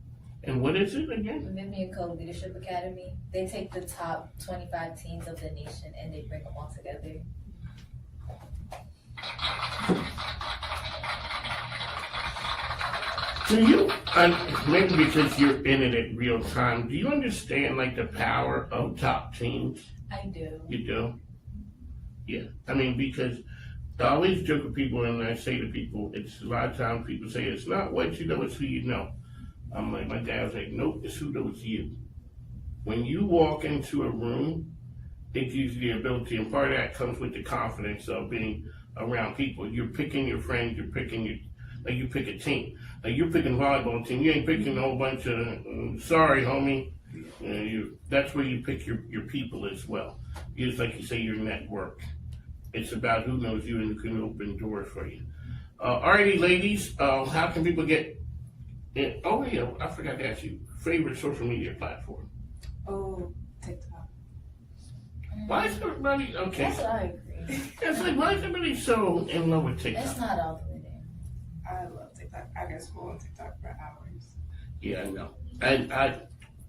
C: And what is it again?
A: Vivian Co. Leadership Academy. They take the top 25 teams of the nation and they bring them all together.
C: Do you, maybe because you're in it at real time, do you understand like the power of top teams?
A: I do.
C: You do? Yeah. I mean, because I always joke with people and I say to people, it's a lot of times people say, it's not what you know, it's who you know. I'm like, my dad was like, nope, it's who knows you. When you walk into a room, it gives you the ability, and part of that comes with the confidence of being around people. You're picking your friends, you're picking your, like you pick a team. Like you're picking a volleyball team, you ain't picking a whole bunch of, sorry homie. That's where you pick your people as well. It's like you say, your network. It's about who knows you and who can open doors for you. Alrighty, ladies, how can people get in? Oh yeah, I forgot to ask you, favorite social media platform?
B: Oh, TikTok.
C: Why is everybody, okay.
A: That's what I agree.
C: It's like, why is everybody so in love with TikTok?
A: It's not all the way there.
B: I love TikTok. I can scroll on TikTok for hours.
C: Yeah, I know.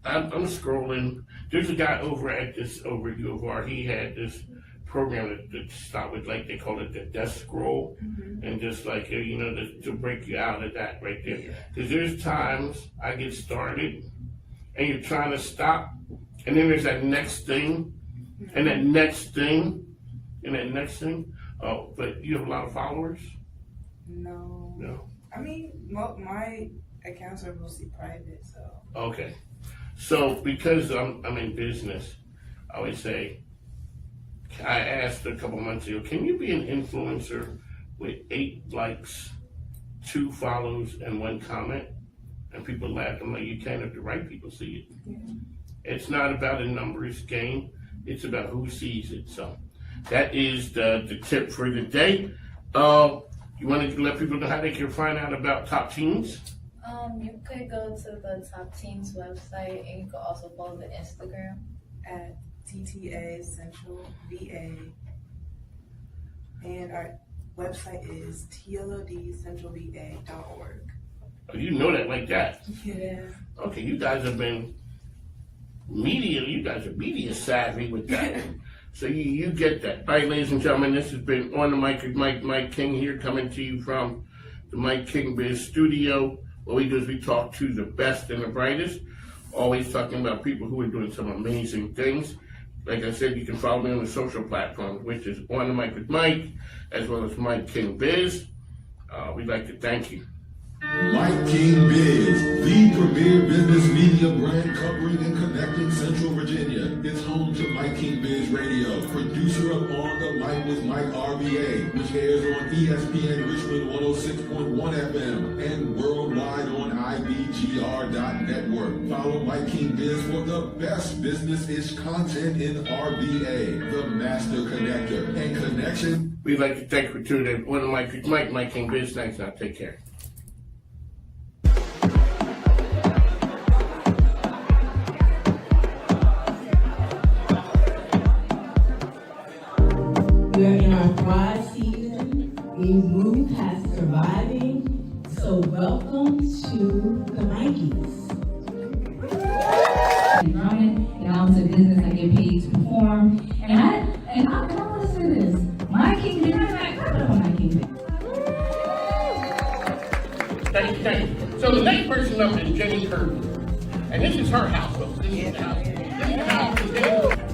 C: I'm scrolling. There's a guy over at over U of R. He had this program that stopped with, like, they call it the death scroll. And just like, to break you out of that right there. Because there's times I get started and you're trying to stop. And then there's that next thing. And that next thing. And that next thing. Oh, but you have a lot of followers?
B: No.
C: No.
B: I mean, my accounts are mostly private, so.
C: Okay. So because I'm in business, I always say, I asked a couple months ago, can you be an influencer with 8 likes, 2 follows, and 1 comment? And people laugh. I'm like, you can't if the right people see it.
B: Yeah.
C: It's not about a numbers game. It's about who sees it. So that is the tip for the day. You want to let people know how they can find out about Top Teams?
A: You could go to the Top Teams website, and you could also follow the Instagram
B: at TTA Central VA. And our website is tlodcentralva.org.
C: Oh, you know that like that?
B: Yeah.
C: Okay, you guys have been you guys are media savvy with that. So you get that. All right, ladies and gentlemen, this has been On the Mic with Mike King here, coming to you from the Mike King Biz studio. What we do is we talk to the best and the brightest, always talking about people who are doing some amazing things. Like I said, you can follow me on the social platforms, which is On the Mic with Mike, as well as Mike King Biz. We'd like to thank you.
I: Mike King Biz, the premier business media brand covering and connecting Central Virginia. It's home to Mike King Biz Radio, producer of On the Mic with Mike RVA, which airs on ESPN Richmond 106.1 FM and worldwide on IBGR.network. Follow Mike King Biz for the best business-ish content in RVA, the master connector and connection.
C: We'd like to thank you for tuning in. On the Mic with Mike King Biz. Thanks now. Take care.
D: We're in our Thrive season. We've moved past surviving. So welcome to the Mikeys.
J: And now it's a business I get paid to perform. And I want to say this. My King Biz, I'm my King Biz.
C: Thank you. So the next person up is Jenny Kirby. And this is her house, folks. This is the house. This is the house of Jenny.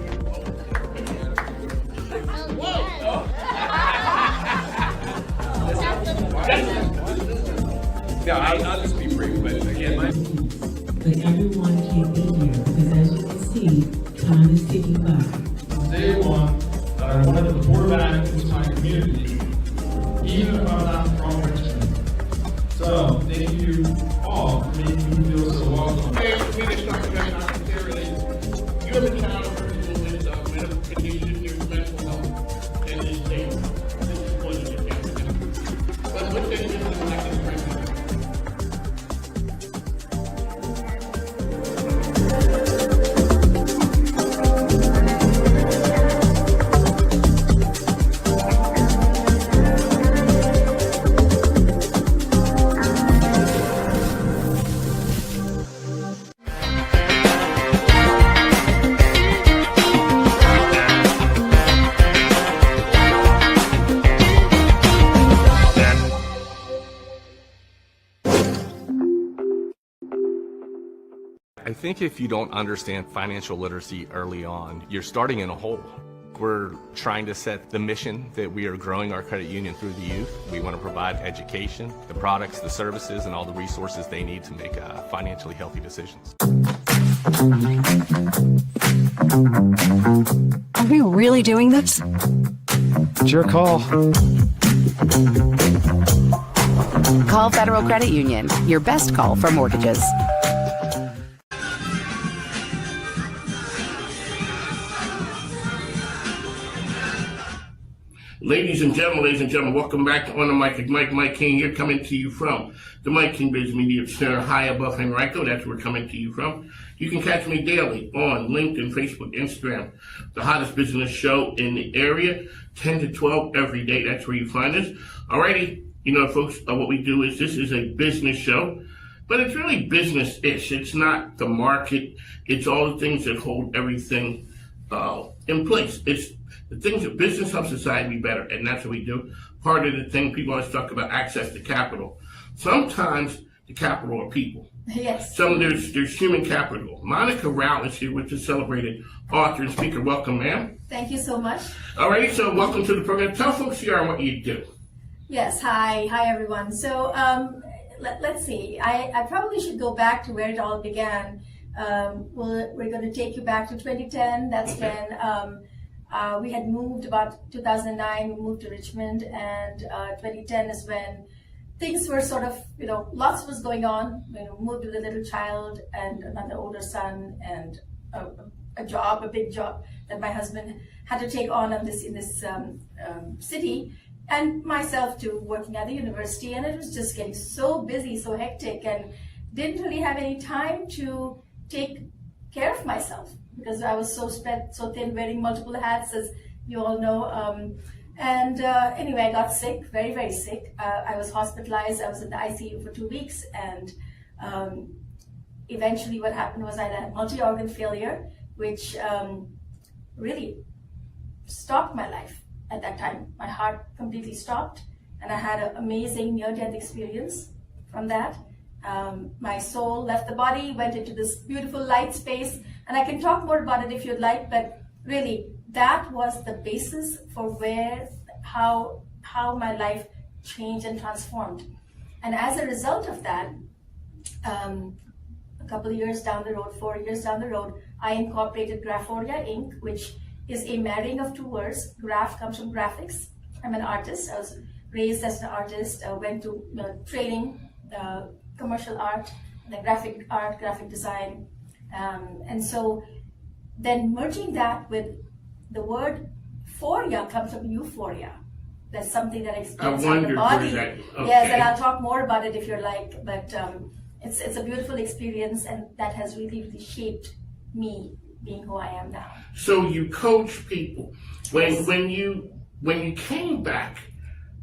P: Yeah, I'll just be brief, but again,
D: But everyone can't be here because as you can see, time is ticking by.
E: Day one, that I wanted to pour back into my community, even if I'm not from Richmond. So, thank you all for making me feel so welcome.
C: Hey, for me to start you guys out there is, you have a child with medical conditions, your mental health, and this thing. This is one of the things. But what they do is like this right now.
P: I think if you don't understand financial literacy early on, you're starting in a hole. We're trying to set the mission that we are growing our credit union through the youth. We want to provide education, the products, the services, and all the resources they need to make financially healthy decisions.
F: Are we really doing this?
V: It's your call.
F: Call Federal Credit Union, your best call for mortgages.
C: Ladies and gentlemen, welcome back to On the Mic with Mike King here, coming to you from the Mike King Biz Media Center, high above Henrico. That's where we're coming to you from. You can catch me daily on LinkedIn, Facebook, Instagram, the hottest business show in the area, 10 to 12 every day. That's where you find us. Alrighty, folks, what we do is this is a business show, but it's really business-ish. It's not the market. It's all the things that hold everything in place. It's the things that business helps society be better, and that's what we do. Part of the thing people always talk about, access to capital. Sometimes the capital are people.
A: Yes.
C: There's human capital. Monica Rao is here with the celebrated author and speaker. Welcome, ma'am.
G: Thank you so much.
C: Alrighty, so welcome to the program. Tell folks here what you do.
G: Yes, hi everyone. So let's see. I probably should go back to where it all began. We're going to take you back to 2010. That's when we had moved about 2009. We moved to Richmond, and 2010 is when things were sort of, lots was going on. Moved with a little child and another older son, and a big job that my husband had to take on in this city, and myself too, working at the university, and it was just getting so busy, so hectic, and didn't really have any time to take care of myself because I was so spread so thin, wearing multiple hats, as you all know. And anyway, I got sick, very, very sick. I was hospitalized. I was in the ICU for 2 weeks. And eventually what happened was I had multi-organ failure, which really stopped my life at that time. My heart completely stopped. And I had an amazing near-death experience from that. My soul left the body, went into this beautiful light space. And I can talk more about it if you'd like, but really, that was the basis for how my life changed and transformed. And as a result of that, a couple of years down the road, 4 years down the road, I incorporated Graphoria Inc., which is a marrying of two words. Graph comes from graphics. I'm an artist. I was raised as an artist. I went to training, commercial art, then graphic art, graphic design. And so then merging that with the word phoria comes from euphoria. That's something that explains how the body. Okay. Yes, and I'll talk more about it if you're like. But it's a beautiful experience, and that has really, really shaped me being who I am now.
C: So you coach people. When you came back,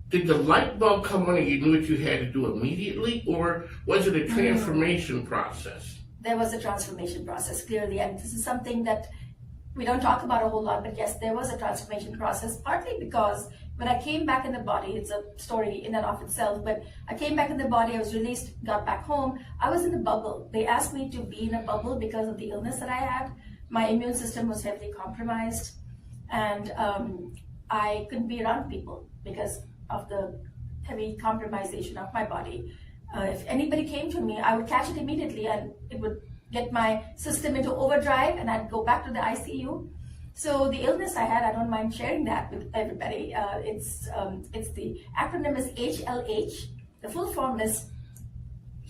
C: did the light bulb come on and you knew what you had to do immediately, or was it a transformation process?
G: There was a transformation process, clearly, and this is something that we don't talk about a whole lot, but yes, there was a transformation process, partly because when I came back in the body, it's a story in and of itself, but I came back in the body, I was released, got back home, I was in a bubble. They asked me to be in a bubble because of the illness that I had. My immune system was heavily compromised, and I couldn't be around people because of the heavy compromisation of my body. If anybody came to me, I would catch it immediately, and it would get my system into overdrive, and I'd go back to the ICU. So the illness I had, I don't mind sharing that with everybody. It's the acronym is HLH. The full form is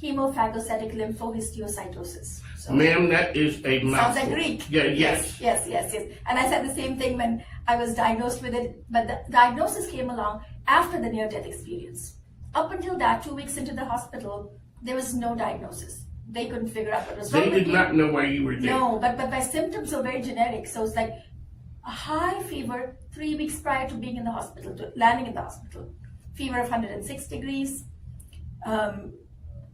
G: hemophagocytic lymphohistiocytosis. So,
C: ma'am, that is a mouthful.
G: Sounds like Greek.
C: Yeah, yes.
G: Yes. And I said the same thing when I was diagnosed with it, but the diagnosis came along after the near-death experience. Up until that, 2 weeks into the hospital, there was no diagnosis. They couldn't figure out what was wrong with you.
C: They did not know why you were there.
G: No, but my symptoms were very generic. So it's like a high fever 3 weeks prior to being in the hospital, to landing in the hospital. Fever of 106 degrees.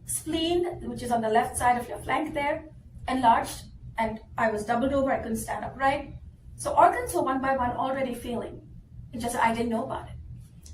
G: Spleen, which is on the left side of your flank there, enlarged, and I was doubled over. I couldn't stand upright. So organs were one by one already failing. It just, I didn't know about it.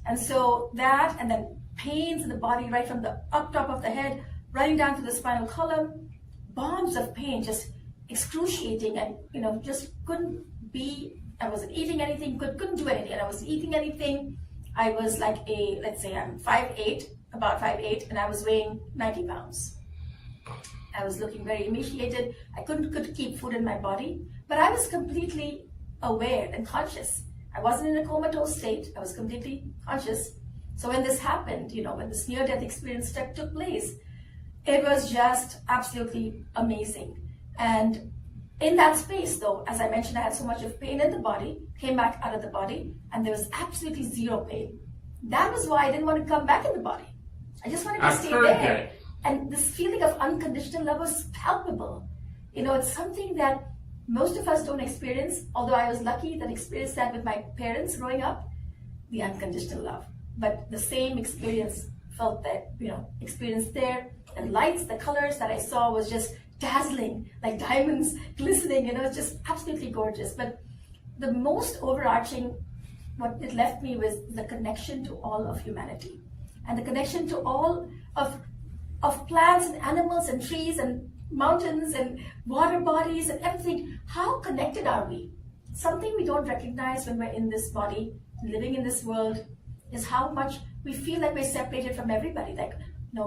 G: And so that, and then pains in the body right from the up top of the head, running down to the spinal column, bombs of pain, just excruciating, and just couldn't be. I wasn't eating anything, couldn't do anything, and I wasn't eating anything. I was like let's say I'm 5'8", about 5'8", and I was weighing 90 pounds. I was looking very emaciated. I couldn't keep food in my body, but I was completely aware and conscious. I wasn't in a comatose state. I was completely conscious. So when this happened, when this near-death experience took place, it was just absolutely amazing. And in that space, though, as I mentioned, I had so much of pain in the body, came back out of the body, and there was absolutely zero pain. That was why I didn't want to come back in the body. I just wanted to stay there.
C: That.
G: And this feeling of unconditional love was palpable. It's something that most of us don't experience, although I was lucky that I experienced that with my parents growing up, the unconditional love. But the same experience felt that, experienced there. The lights, the colors that I saw was just dazzling, like diamonds glistening, it's just absolutely gorgeous. But the most overarching, what it left me was the connection to all of humanity, and the connection to all of plants and animals and trees and mountains and water bodies and everything. How connected are we? Something we don't recognize when we're in this body, living in this world, is how much we feel like we're separated from everybody. Like,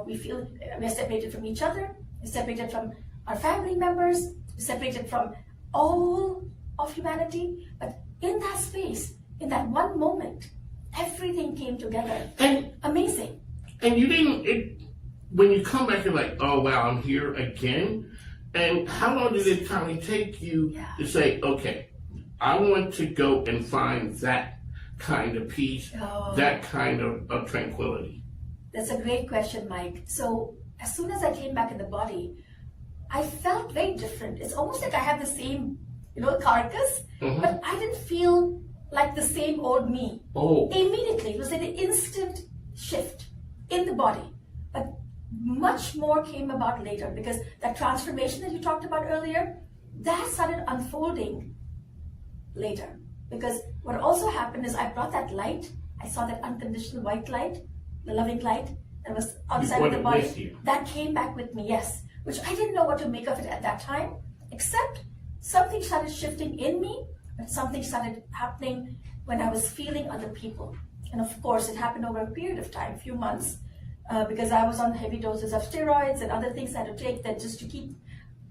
G: we feel we're separated from each other, we're separated from our family members, we're separated from all of humanity. But in that space, in that one moment, everything came together. And amazing.
C: And you didn't, when you come back, you're like, oh wow, I'm here again. And how long did it kind of take you to say, okay, I want to go and find that kind of peace, that kind of tranquility?
G: That's a great question, Mike. So as soon as I came back in the body, I felt very different. It's almost like I had the same, carcass, but I didn't feel like the same old me.
C: Oh.
G: Immediately, it was an instant shift in the body. But much more came about later because that transformation that you talked about earlier, that started unfolding later. Because what also happened is I brought that light, I saw that unconditional white light, the loving light that was outside of the body. That came back with me, yes. Which I didn't know what to make of it at that time, except something started shifting in me, but something started happening when I was feeling other people. And of course, it happened over a period of time, few months, because I was on heavy doses of steroids and other things I had to take that just to keep,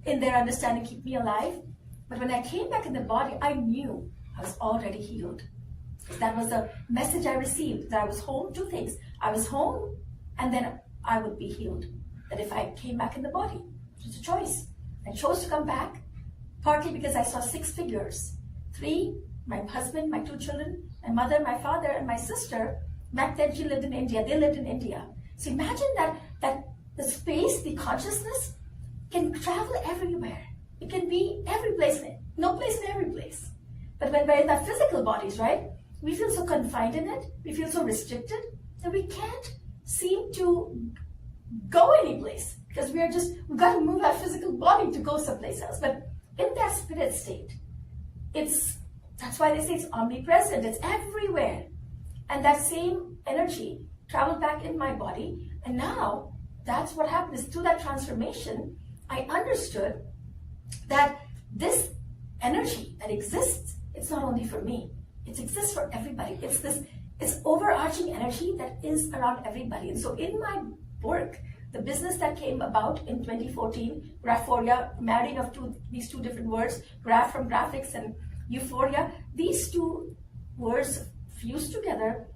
G: in their understanding, keep me alive. But when I came back in the body, I knew I was already healed. That was the message I received, that I was home, two things. I was home, and then I would be healed. That if I came back in the body, it was a choice. I chose to come back, partly because I saw 6 figures. 3, my husband, my 2 children, my mother, my father, and my sister. Back then she lived in India, they lived in India. So imagine that the space, the consciousness can travel everywhere. It can be every place, no place in every place. But when we're in our physical bodies, right, we feel so confined in it, we feel so restricted that we can't seem to go any place because we've got to move our physical body to go someplace else. But in that spirit state, that's why they say it's omnipresent, it's everywhere. And that same energy traveled back in my body. And now that's what happened is through that transformation, I understood that this energy that exists, it's not only for me, it exists for everybody. It's overarching energy that is around everybody. And so in my work, the business that came about in 2014, Graphoria, marrying of these two different words, graph from graphics and euphoria, these 2 words fused together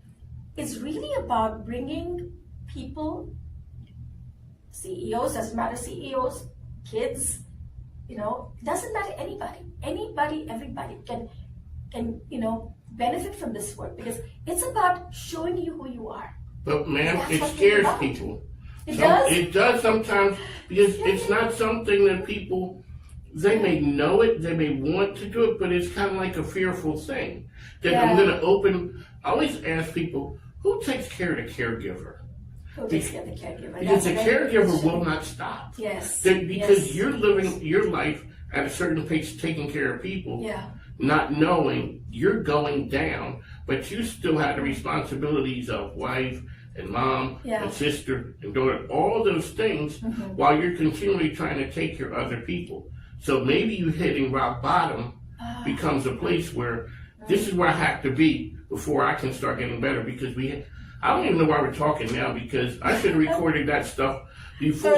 G: is really about bringing people, CEOs, doesn't matter CEOs, kids, doesn't matter anybody, everybody can benefit from this work because it's about showing you who you are.
C: But ma'am, it scares people.
G: It does?
C: It does sometimes because it's not something that people, they may know it, they may want to do it, but it's kind of like a fearful thing. That I'm going to I always ask people, who takes care of the caregiver?
G: Who takes care of the caregiver?
C: Because the caregiver will not stop.
G: Yes.
C: Because you're living your life at a certain pace, taking care of people, not knowing you're going down, but you still have the responsibilities of wife and mom and sister and daughter, all those things while you're continually trying to take care of other people. So maybe you hitting rock bottom becomes a place where this is where I have to be before I can start getting better because I don't even know why we're talking now because I should have recorded that stuff before.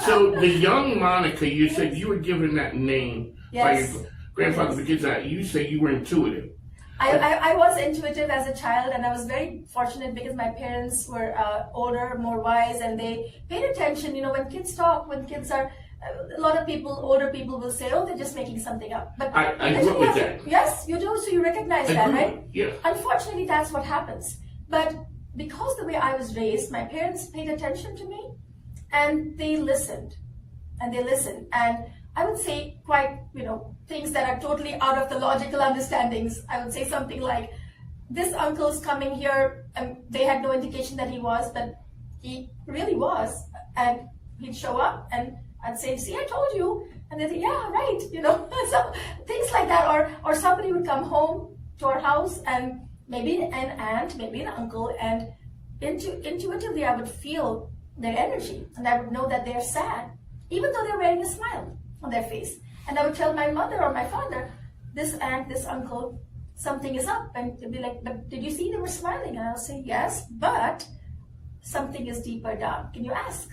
C: So the young Monica, you said you were given that name by your grandfather because you say you were intuitive.
G: I was intuitive as a child and I was very fortunate because my parents were older, more wise, and they paid attention. When kids talk, when kids are, a lot of people, older people will say, oh, they're just making something up. But
C: I grew up with that.
G: Yes, you do, so you recognize that, right?
C: Yeah.
G: Unfortunately, that's what happens. But because the way I was raised, my parents paid attention to me and they listened. And I would say quite, things that are totally out of the logical understandings. I would say something like, this uncle's coming here, and they had no indication that he was, but he really was. And he'd show up and I'd say, see, I told you. And they'd say, yeah, right, So things like that. Or somebody would come home to our house and maybe an aunt, maybe an uncle, and intuitively I would feel their energy and I would know that they're sad, even though they're wearing a smile on their face. And I would tell my mother or my father, this aunt, this uncle, something is up. And they'd be like, but did you see they were smiling? And I'll say, yes, but something is deeper down. Can you ask?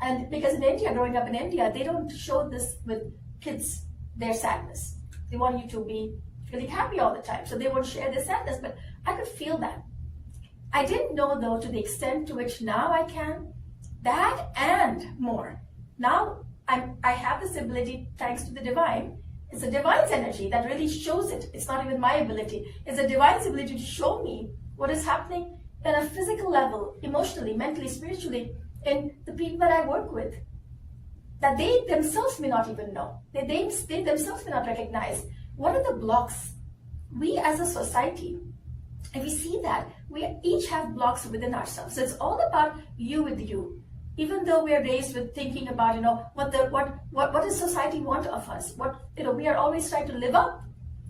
G: And because in India, growing up in India, they don't show this with kids, their sadness. They want you to be feeling happy all the time. So they won't share their sadness, but I could feel that. I didn't know though to the extent to which now I can, that and more. Now I have this ability thanks to the divine. It's the divine's energy that really shows it. It's not even my ability. It's the divine's ability to show me what is happening at a physical level, emotionally, mentally, spiritually, in the people that I work with. That they themselves may not even know. They themselves may not recognize. What are the blocks? we as a society, and we see that we each have blocks within ourselves. So it's all about you with you. Even though we are raised with thinking about, what does society want of us? We are always trying to live up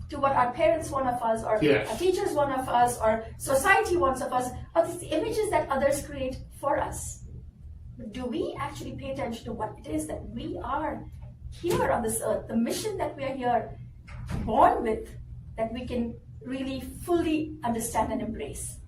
G: to what our parents want of us, or
C: Yes.
G: our teachers want of us, or society wants of us, or the images that others create for us. Do we actually pay attention to what it is that we are here on this earth, the mission that we are here born with, that we can really fully understand and embrace?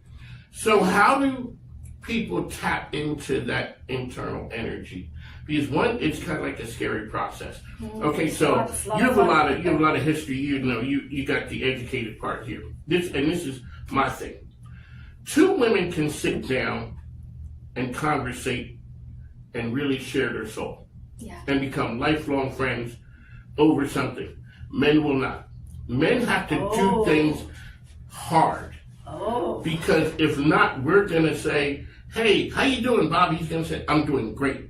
C: So how do people tap into that internal energy? Because one, it's kind of like a scary process. Okay, so you have a lot of history. You got the educated part here. This is my thing. Two women can sit down and conversate and really share their soul, and become lifelong friends over something. Men will not. Men have to do things hard. Because if not, we're gonna say, "Hey, how you doing, Bob?" He's gonna say, "I'm doing great."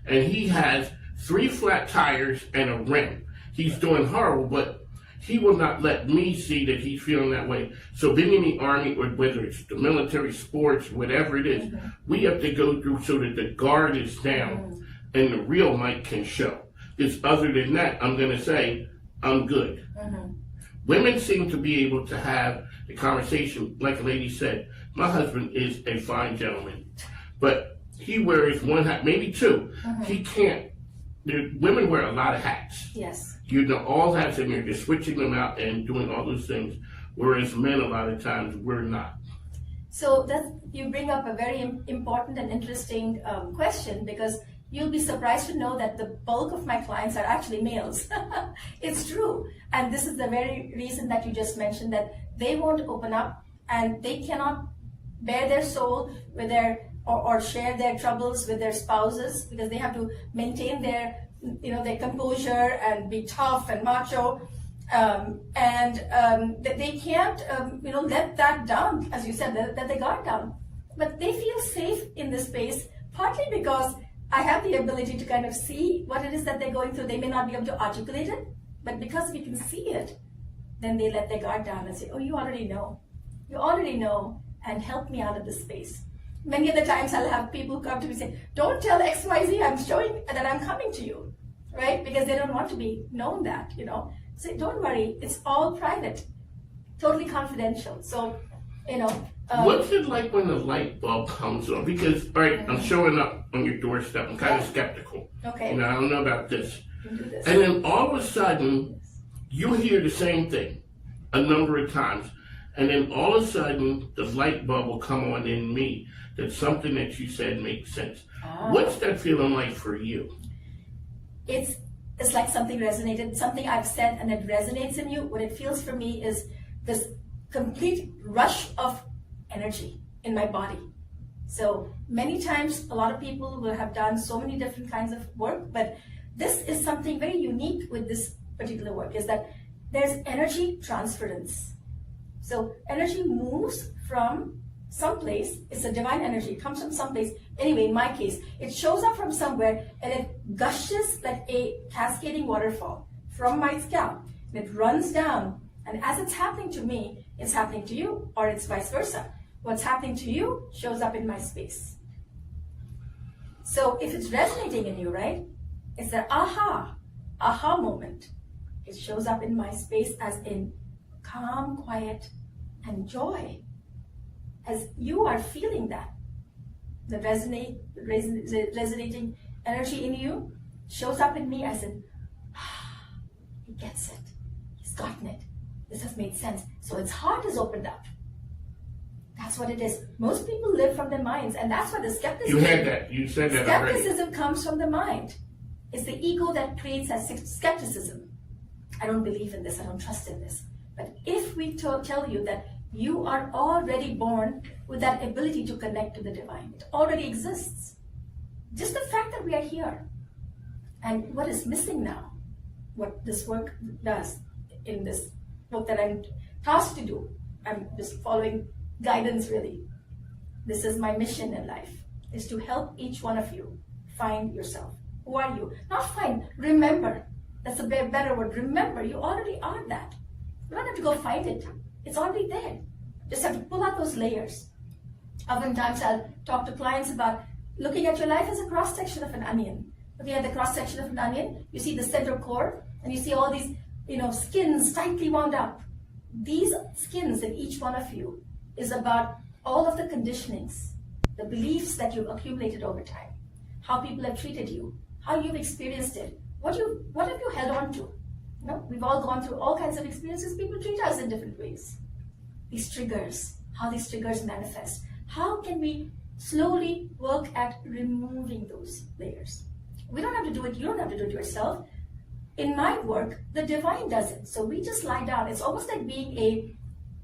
C: And he has 3 flat tires and a rim. He's doing horrible, but he will not let me see that he's feeling that way. So being in the Army, or whether it's the military, sports, whatever it is, we have to go through so that the guard is down and the real Mike can show. Because other than that, I'm going to say, I'm good. Women seem to be able to have the conversation, like a lady said, my husband is a fine gentleman, but he wears one hat, maybe 2. He can't. Women wear a lot of hats.
G: Yes.
C: All hats in there, just switching them out and doing all those things, whereas men, a lot of times, we're not.
G: So you bring up a very important and interesting question, because you'll be surprised to know that the bulk of my clients are actually males. It's true. And this is the very reason that you just mentioned, that they won't open up and they cannot bare their soul with their or share their troubles with their spouses, because they have to maintain their composure and be tough and macho, they can't let that down, as you said, let the guard down. But they feel safe in this space, partly because I have the ability to kind of see what it is that they're going through. They may not be able to articulate it, but because we can see it, then they let their guard down and say, "Oh, you already know, and help me out of this space." Many of the times I'll have people come to me and say, "Don't tell XYZ, I'm showing that I'm coming to you," right? Because they don't want to be known that, Say, "Don't worry, it's all private, totally confidential." So,
C: what's it like when the light bulb comes on? Because, all right, I'm showing up on your doorstep. I'm kind of skeptical.
G: Okay.
C: I don't know about this.
G: You can do this.
C: And then all of a sudden, you hear the same thing a number of times. And then all of a sudden, the light bulb will come on in me that something that you said makes sense. What's that feeling like for you?
G: It's like something resonated, something I've said and it resonates in you. What it feels for me is this complete rush of energy in my body. So many times, a lot of people will have done so many different kinds of work, but this is something very unique with this particular work, is that there's energy transference. So energy moves from someplace. It's a divine energy. It comes from someplace. Anyway, in my case, it shows up from somewhere and it gushes like a cascading waterfall from my scalp. And it runs down. And as it's happening to me, it's happening to you, or it's vice versa. What's happening to you shows up in my space. So if it's resonating in you, right? It's that aha moment. It shows up in my space as in calm, quiet, and joy. As you are feeling that, the resonating energy in you shows up in me as in, he gets it, he's gotten it, this has made sense. So its heart is opened up. That's what it is. Most people live from their minds, and that's why the skepticism.
C: You had that. You said that already.
G: Skepticism comes from the mind. It's the ego that creates that skepticism. I don't believe in this. I don't trust in this. But if we tell you that you are already born with that ability to connect to the divine, it already exists. Just the fact that we are here. And what is missing now, what this work does in this work that I'm tasked to do, I'm just following guidance really. This is my mission in life, is to help each one of you find yourself. Who are you? Not find, remember. That's a better word. Remember, you already are that. You don't have to go find it. It's already there. Just have to pull out those layers. Oftentimes I'll talk to clients about looking at your life as a cross-section of an onion. Looking at the cross-section of an onion, you see the center core, and you see all these, skins tightly wound up. These skins in each one of you is about all of the conditionings, the beliefs that you've accumulated over time, how people have treated you, how you've experienced it, what have you held on to? We've all gone through all kinds of experiences. People treat us in different ways. These triggers, how these triggers manifest. How can we slowly work at removing those layers? We don't have to do it. You don't have to do it yourself. In my work, the divine does it. So we just lie down. It's almost like being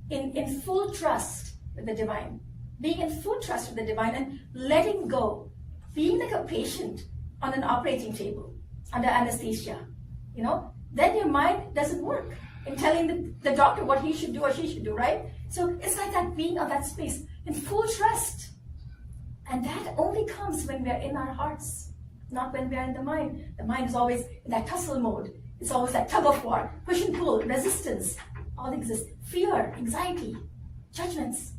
G: in full trust with the divine. Being in full trust with the divine and letting go. Being like a patient on an operating table under anesthesia. Then your mind doesn't work in telling the doctor what he should do or she should do, right? So it's like that, being on that space in full trust. And that only comes when we are in our hearts, not when we are in the mind. The mind is always in that tussle mode. It's always that tug of war, push and pull, resistance, all exists. Fear, anxiety, judgments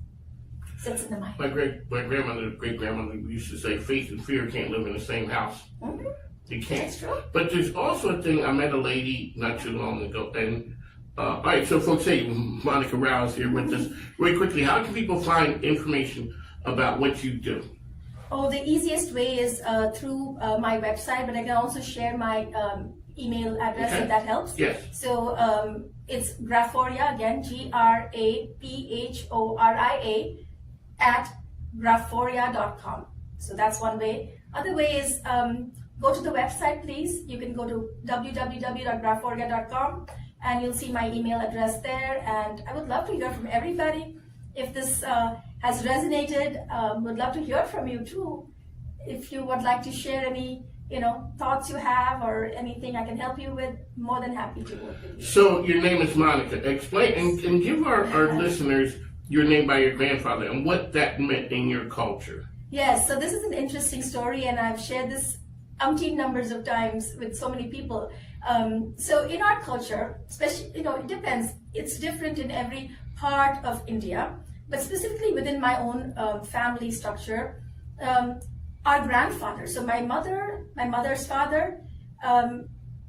G: sits in the mind.
C: My great grandmother used to say, faith and fear can't live in the same house.
G: Mm-hmm.
C: You can't.
G: That's true.
C: But there's also a thing, I met a lady not too long ago, and all right, so folks, hey, Monica Rao is here with us. Very quickly, how can people find information about what you do?
G: Oh, the easiest way is through my website, but I can also share my email address if that helps.
C: Yes.
G: So it's Graphoria, again, GRAPHORIA @graphoria.com. So that's one way. Other way is go to the website, please. You can go to www.graphoria.com and you'll see my email address there. And I would love to hear from everybody. If this has resonated, would love to hear from you too. If you would like to share any, thoughts you have or anything I can help you with, more than happy to work with you.
C: So your name is Monica. Explain and give our listeners your name by your grandfather and what that meant in your culture.
G: Yes, so this is an interesting story, and I've shared this umpteen numbers of times with so many people. So in our culture, especially, it depends. It's different in every part of India, but specifically within my own family structure, our grandfather, so my mother's father,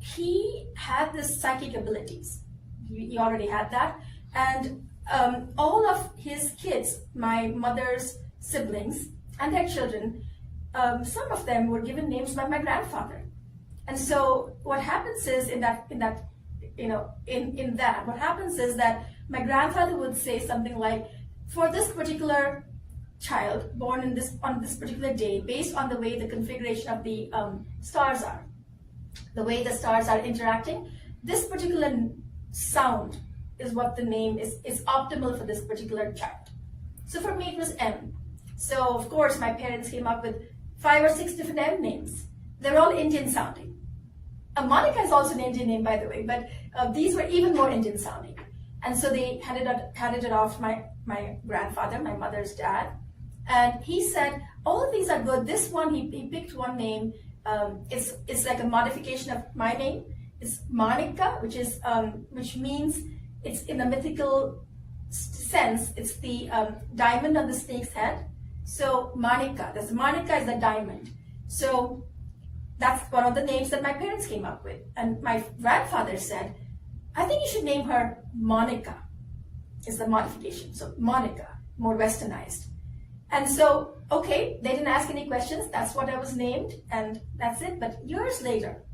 G: he had this psychic abilities. He already had that. And all of his kids, my mother's siblings and their children, some of them were given names by my grandfather. And so what happens is what happens is that my grandfather would say something like, for this particular child born on this particular day, based on the way the configuration of the stars are, the way the stars are interacting, this particular sound is what the name is optimal for this particular child. So for me it was M. So of course my parents came up with 5 or 6 different M names. They're all Indian sounding. Monica is also an Indian name, by the way, but these were even more Indian sounding. And so they handed it off to my grandfather, my mother's dad. And he said, all of these are good. This one, he picked one name. It's like a modification of my name. It's Monica, which means, it's in a mythical sense, it's the diamond on the snake's head. So Monica, Monica is the diamond. So that's one of the names that my parents came up with. And my grandfather said, I think you should name her Monica. It's the modification. So Monica, more westernized. And so, okay, they didn't ask any questions. That's what I was named, and that's it. But years later,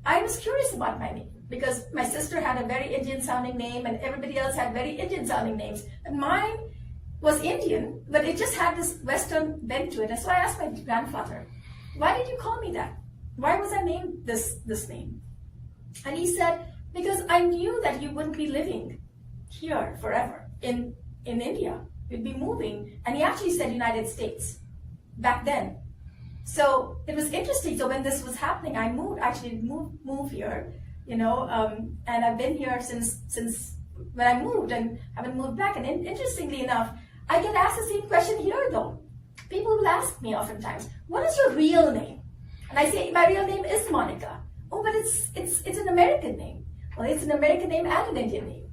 G: I was curious about my name because my sister had a very Indian sounding name and everybody else had very Indian sounding names. And mine was Indian, but it just had this Western bent to it. And so I asked my grandfather, why did you call me that? Why was I named this name? And he said, because I knew that you wouldn't be living here forever in India. You'd be moving. And he actually said United States back then. So it was interesting. So when this was happening, I moved here, and I've been here since when I moved and haven't moved back. And interestingly enough, I get asked the same question here though. People will ask me oftentimes, what is your real name? And I say, my real name is Monica. Oh, but it's an American name. Well, it's an American name and an Indian name.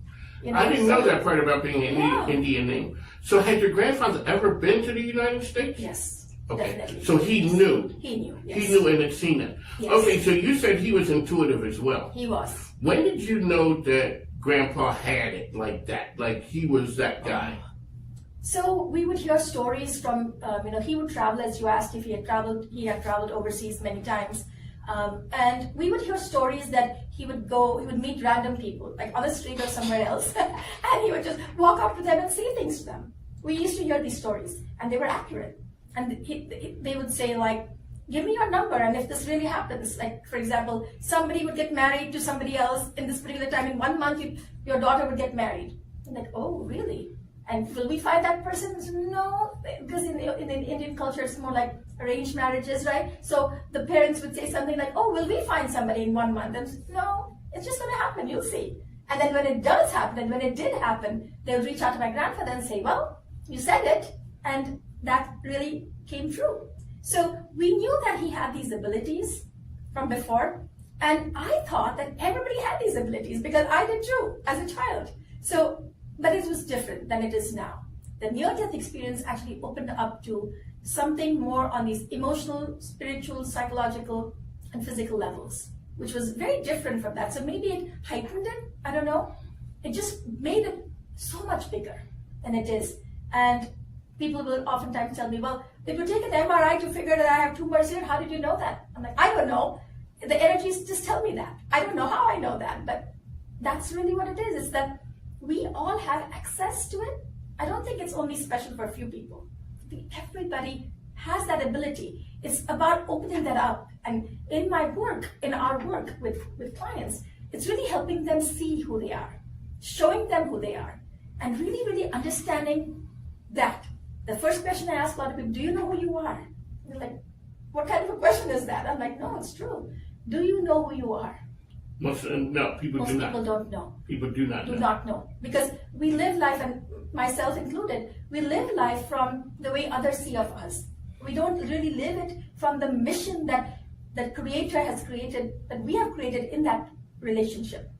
C: I didn't know that part about being an Indian name. So had your grandfather ever been to the United States?
G: Yes.
C: Okay.
G: Definitely.
C: So he knew.
G: He knew. Yes.
C: He knew and had seen it.
G: Yes.
C: Okay, so you said he was intuitive as well.
G: He was.
C: When did you know that Grandpa had it like that? Like he was that guy?
G: So we would hear stories from, he would travel, as you asked if he had traveled overseas many times. And we would hear stories that he would meet random people, like on the street or somewhere else, and he would just walk up to them and say things to them. We used to hear these stories, and they were accurate. And they would say, like, give me your number, and if this really happens, like, for example, somebody would get married to somebody else in this particular time, in 1 month, your daughter would get married. I'm like, oh, really? And will we find that person? No, because in Indian culture, it's more like arranged marriages, right? So the parents would say something like, oh, will we find somebody in 1 month? And no, it's just going to happen, you'll see. And then when it does happen, and when it did happen, they would reach out to my grandfather and say, well, you said it, and that really came true. So we knew that he had these abilities from before, and I thought that everybody had these abilities because I did too as a child. So, but it was different than it is now. The near-death experience actually opened up to something more on these emotional, spiritual, psychological, and physical levels, which was very different from that. So maybe it heightened it, I don't know. It just made it so much bigger than it is. And people will oftentimes tell me, well, did you take an MRI to figure that I have tumors here? How did you know that? I'm like, I don't know. The energies just tell me that. I don't know how I know that, but that's really what it is. It's that we all have access to it. I don't think it's only special for a few people. I think everybody has that ability. It's about opening that up. And in my work, in our work with clients, it's really helping them see who they are, showing them who they are, and really, really understanding that. The first question I ask a lot of people, do you know who you are? And they're like, what kind of a question is that? I'm like, no, it's true. Do you know who you are?
C: No, people
G: Most
C: do not.
G: people don't know.
C: People do not know.
G: Do not know. Because we live life, and myself included, we live life from the way others see of us. We don't really live it from the mission that the Creator has created, that we have created in that relationship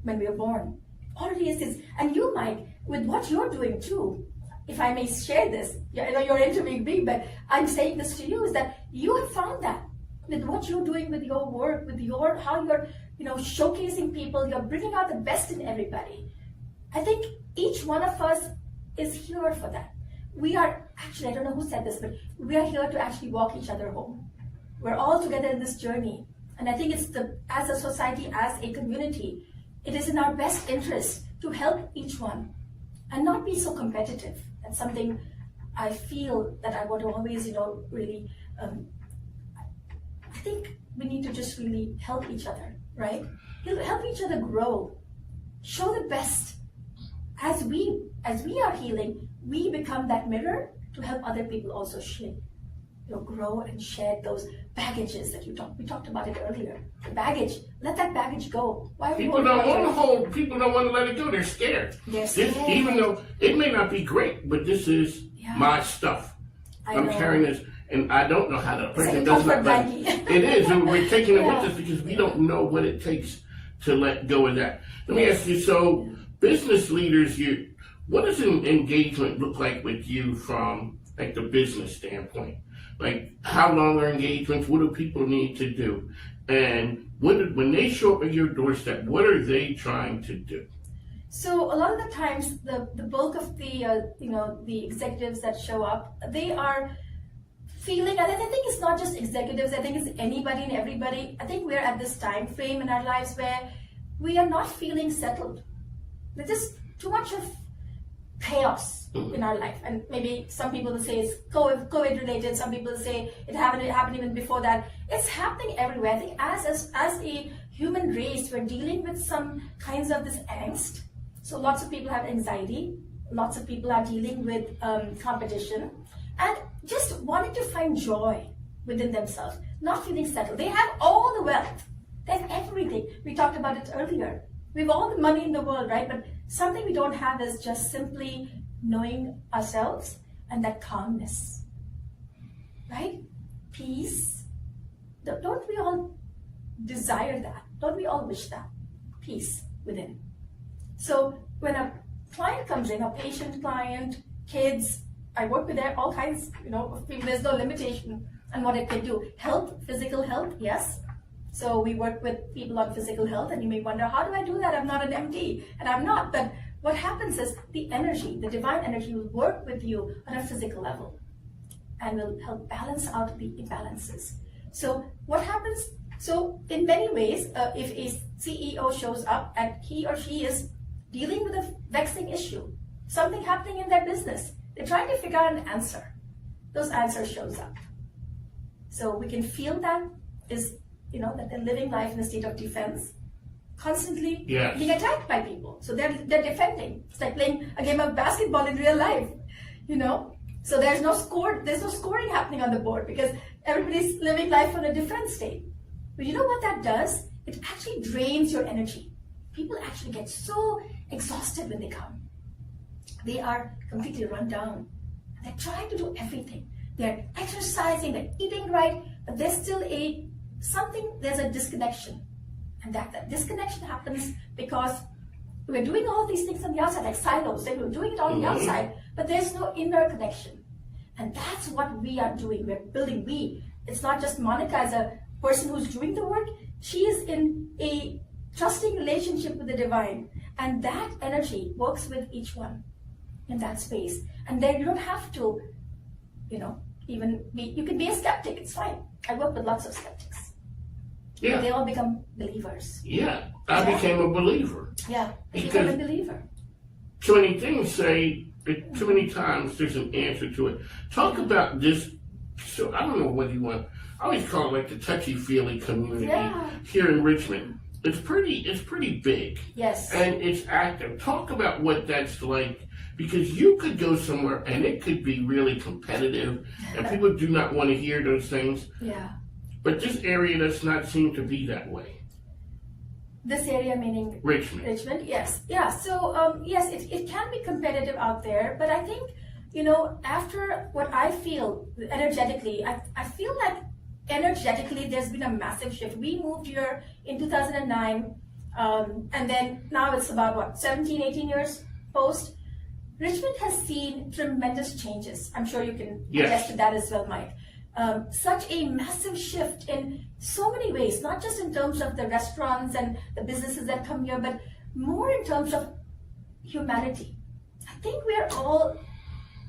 G: when we are born. All it is, and you might, with what you're doing too, if I may share this, I know you're interviewing me, but I'm saying this to you, is that you have found that with what you're doing with your work, with how you're, showcasing people, you're bringing out the best in everybody. I think each one of us is here for that. We are, actually, I don't know who said this, but we are here to actually walk each other home. We're all together in this journey. And I think it's as a society, as a community, it is in our best interest to help each one and not be so competitive. That's something I feel that I want to always, really, I think we need to just really help each other, right? Help each other grow, show the best. As we are healing, we become that mirror to help other people also grow and shed those baggages that we talked about it earlier. The baggage, let that baggage go. Why
C: people don't want to hold. People don't want to let it go. They're scared.
G: They're scared.
C: Even though it may not be great, but this is my stuff. I'm carrying this, and I don't know how to. Person does not like it is, and we're taking it with us because we don't know what it takes to let go of that. Let me ask you. So, business leaders, what does an engagement look like with you from like the business standpoint? Like, how long are engagements? What do people need to do? And when they show up at your doorstep, what are they trying to do?
G: So a lot of the times, the bulk of the executives that show up, they are feeling, and I think it's not just executives, I think it's anybody and everybody. I think we're at this time frame in our lives where we are not feeling settled. There's just too much of chaos in our life, and maybe some people will say it's COVID related. Some people say it happened even before that. It's happening everywhere. I think as a human race, we're dealing with some kinds of this angst. So lots of people have anxiety. Lots of people are dealing with competition, and just wanting to find joy within themselves, not feeling settled. They have all the wealth. They have everything. We talked about it earlier. We have all the money in the world, right? But something we don't have is just simply knowing ourselves and that calmness, right? Peace. Don't we all desire that? Don't we all wish that? Peace within. So when a client comes in, a patient, client, kids, I work with all kinds, of people. There's no limitation on what it can do. Health, physical health, yes. So we work with people on physical health, and you may wonder, how do I do that? I'm not an MD, and I'm not. But what happens is the energy, the divine energy will work with you on a physical level and will help balance out the imbalances. So what happens? So in many ways, if a CEO shows up and he or she is dealing with a vexing issue, something happening in their business, they're trying to figure out an answer. Those answers shows up. So we can feel that is, that they're living life in a state of defense, constantly being attacked by people. So they're defending. It's like playing a game of basketball in real life, So there's no scoring happening on the board because everybody's living life on a defense state. But you know what that does? It actually drains your energy. People actually get so exhausted when they come. They are completely run down. They're trying to do everything. They're exercising, they're eating right, but there's still there's a disconnection. And that disconnection happens because we're doing all these things on the outside, like silos. We're doing it on the outside, but there's no inner connection. And that's what we are doing. We're building. It's not just Monica as a person who's doing the work. She is in a trusting relationship with the divine. And that energy works with each one in that space. And then you don't have to, you can be a skeptic. It's fine. I work with lots of skeptics.
C: Yeah.
G: They all become believers.
C: Yeah, I became a believer.
G: Yeah, I became a believer.
C: Too many things say, too many times there's an answer to it. Talk about this, so I don't know what you want, I always call it like the touchy-feely community here in Richmond. It's pretty big.
G: Yes.
C: And it's active. Talk about what that's like, because you could go somewhere and it could be really competitive, and people do not want to hear those things.
G: Yeah.
C: But this area does not seem to be that way.
G: This area meaning
C: Richmond.
G: Richmond, yes. Yeah, so yes, it can be competitive out there, but I think, after what I feel energetically, I feel like energetically there's been a massive shift. We moved here in 2009, and then now it's about 17, 18 years post. Richmond has seen tremendous changes. I'm sure you can attest to that as well, Mike. Such a massive shift in so many ways, not just in terms of the restaurants and the businesses that come here, but more in terms of humanity. I think we are all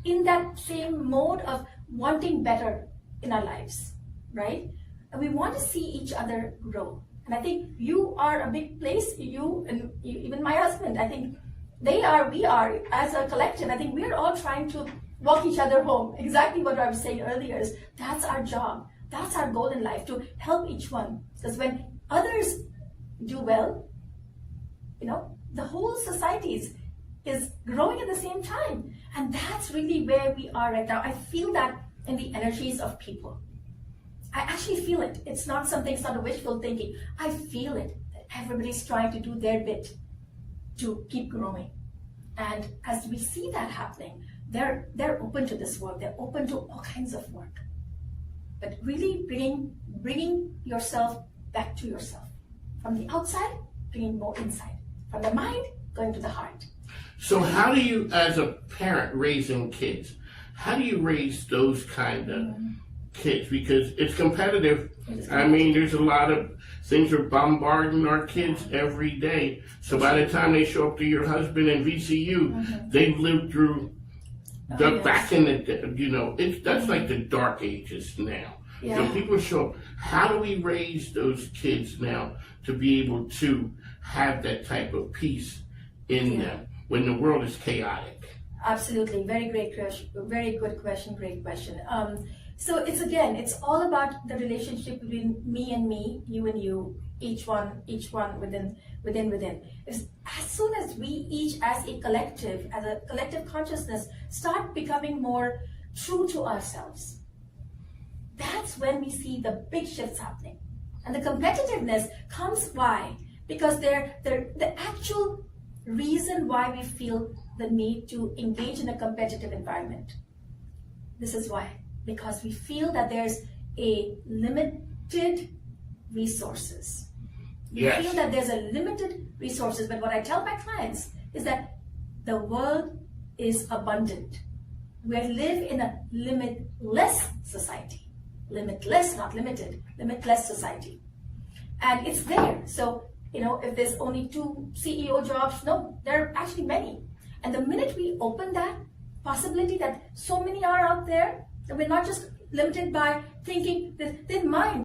G: in that same mode of wanting better in our lives, right? And we want to see each other grow. And I think you are a big place, you and even my husband, I think we are, as a collective, I think we're all trying to walk each other home. Exactly what I was saying earlier is that's our job. That's our goal in life, to help each one. Because when others do well, the whole society is growing at the same time. And that's really where we are right now. I feel that in the energies of people. I actually feel it. It's not a wishful thinking. I feel it, that everybody's trying to do their bit to keep growing. And as we see that happening, they're open to this work. They're open to all kinds of work. But really bringing yourself back to yourself. From the outside, bringing more inside. From the mind, going to the heart.
C: So how do you, as a parent raising kids, how do you raise those kind of kids? Because it's competitive. I mean, there's a lot of things are bombarding our kids every day. So by the time they show up to your husband in VCU, they've lived through back in the, that's like the dark ages now.
G: Yeah.
C: So people show up. How do we raise those kids now to be able to have that type of peace in them when the world is chaotic?
G: Absolutely. Very great question. Very good question. Great question. So it's all about the relationship between me and me, you and you, each one within. As soon as we each as a collective consciousness start becoming more true to ourselves, that's when we see the big shifts happening. And the competitiveness comes why? Because they're the actual reason why we feel the need to engage in a competitive environment. This is why. Because we feel that there's a limited resources. We feel that there's a limited resources, but what I tell my clients is that the world is abundant. We live in a limitless society. Limitless, not limited, limitless society. And it's there. So, if there's only 2 CEO jobs, no, there are actually many. And the minute we open that possibility that so many are out there, that we're not just limited by thinking that in mind,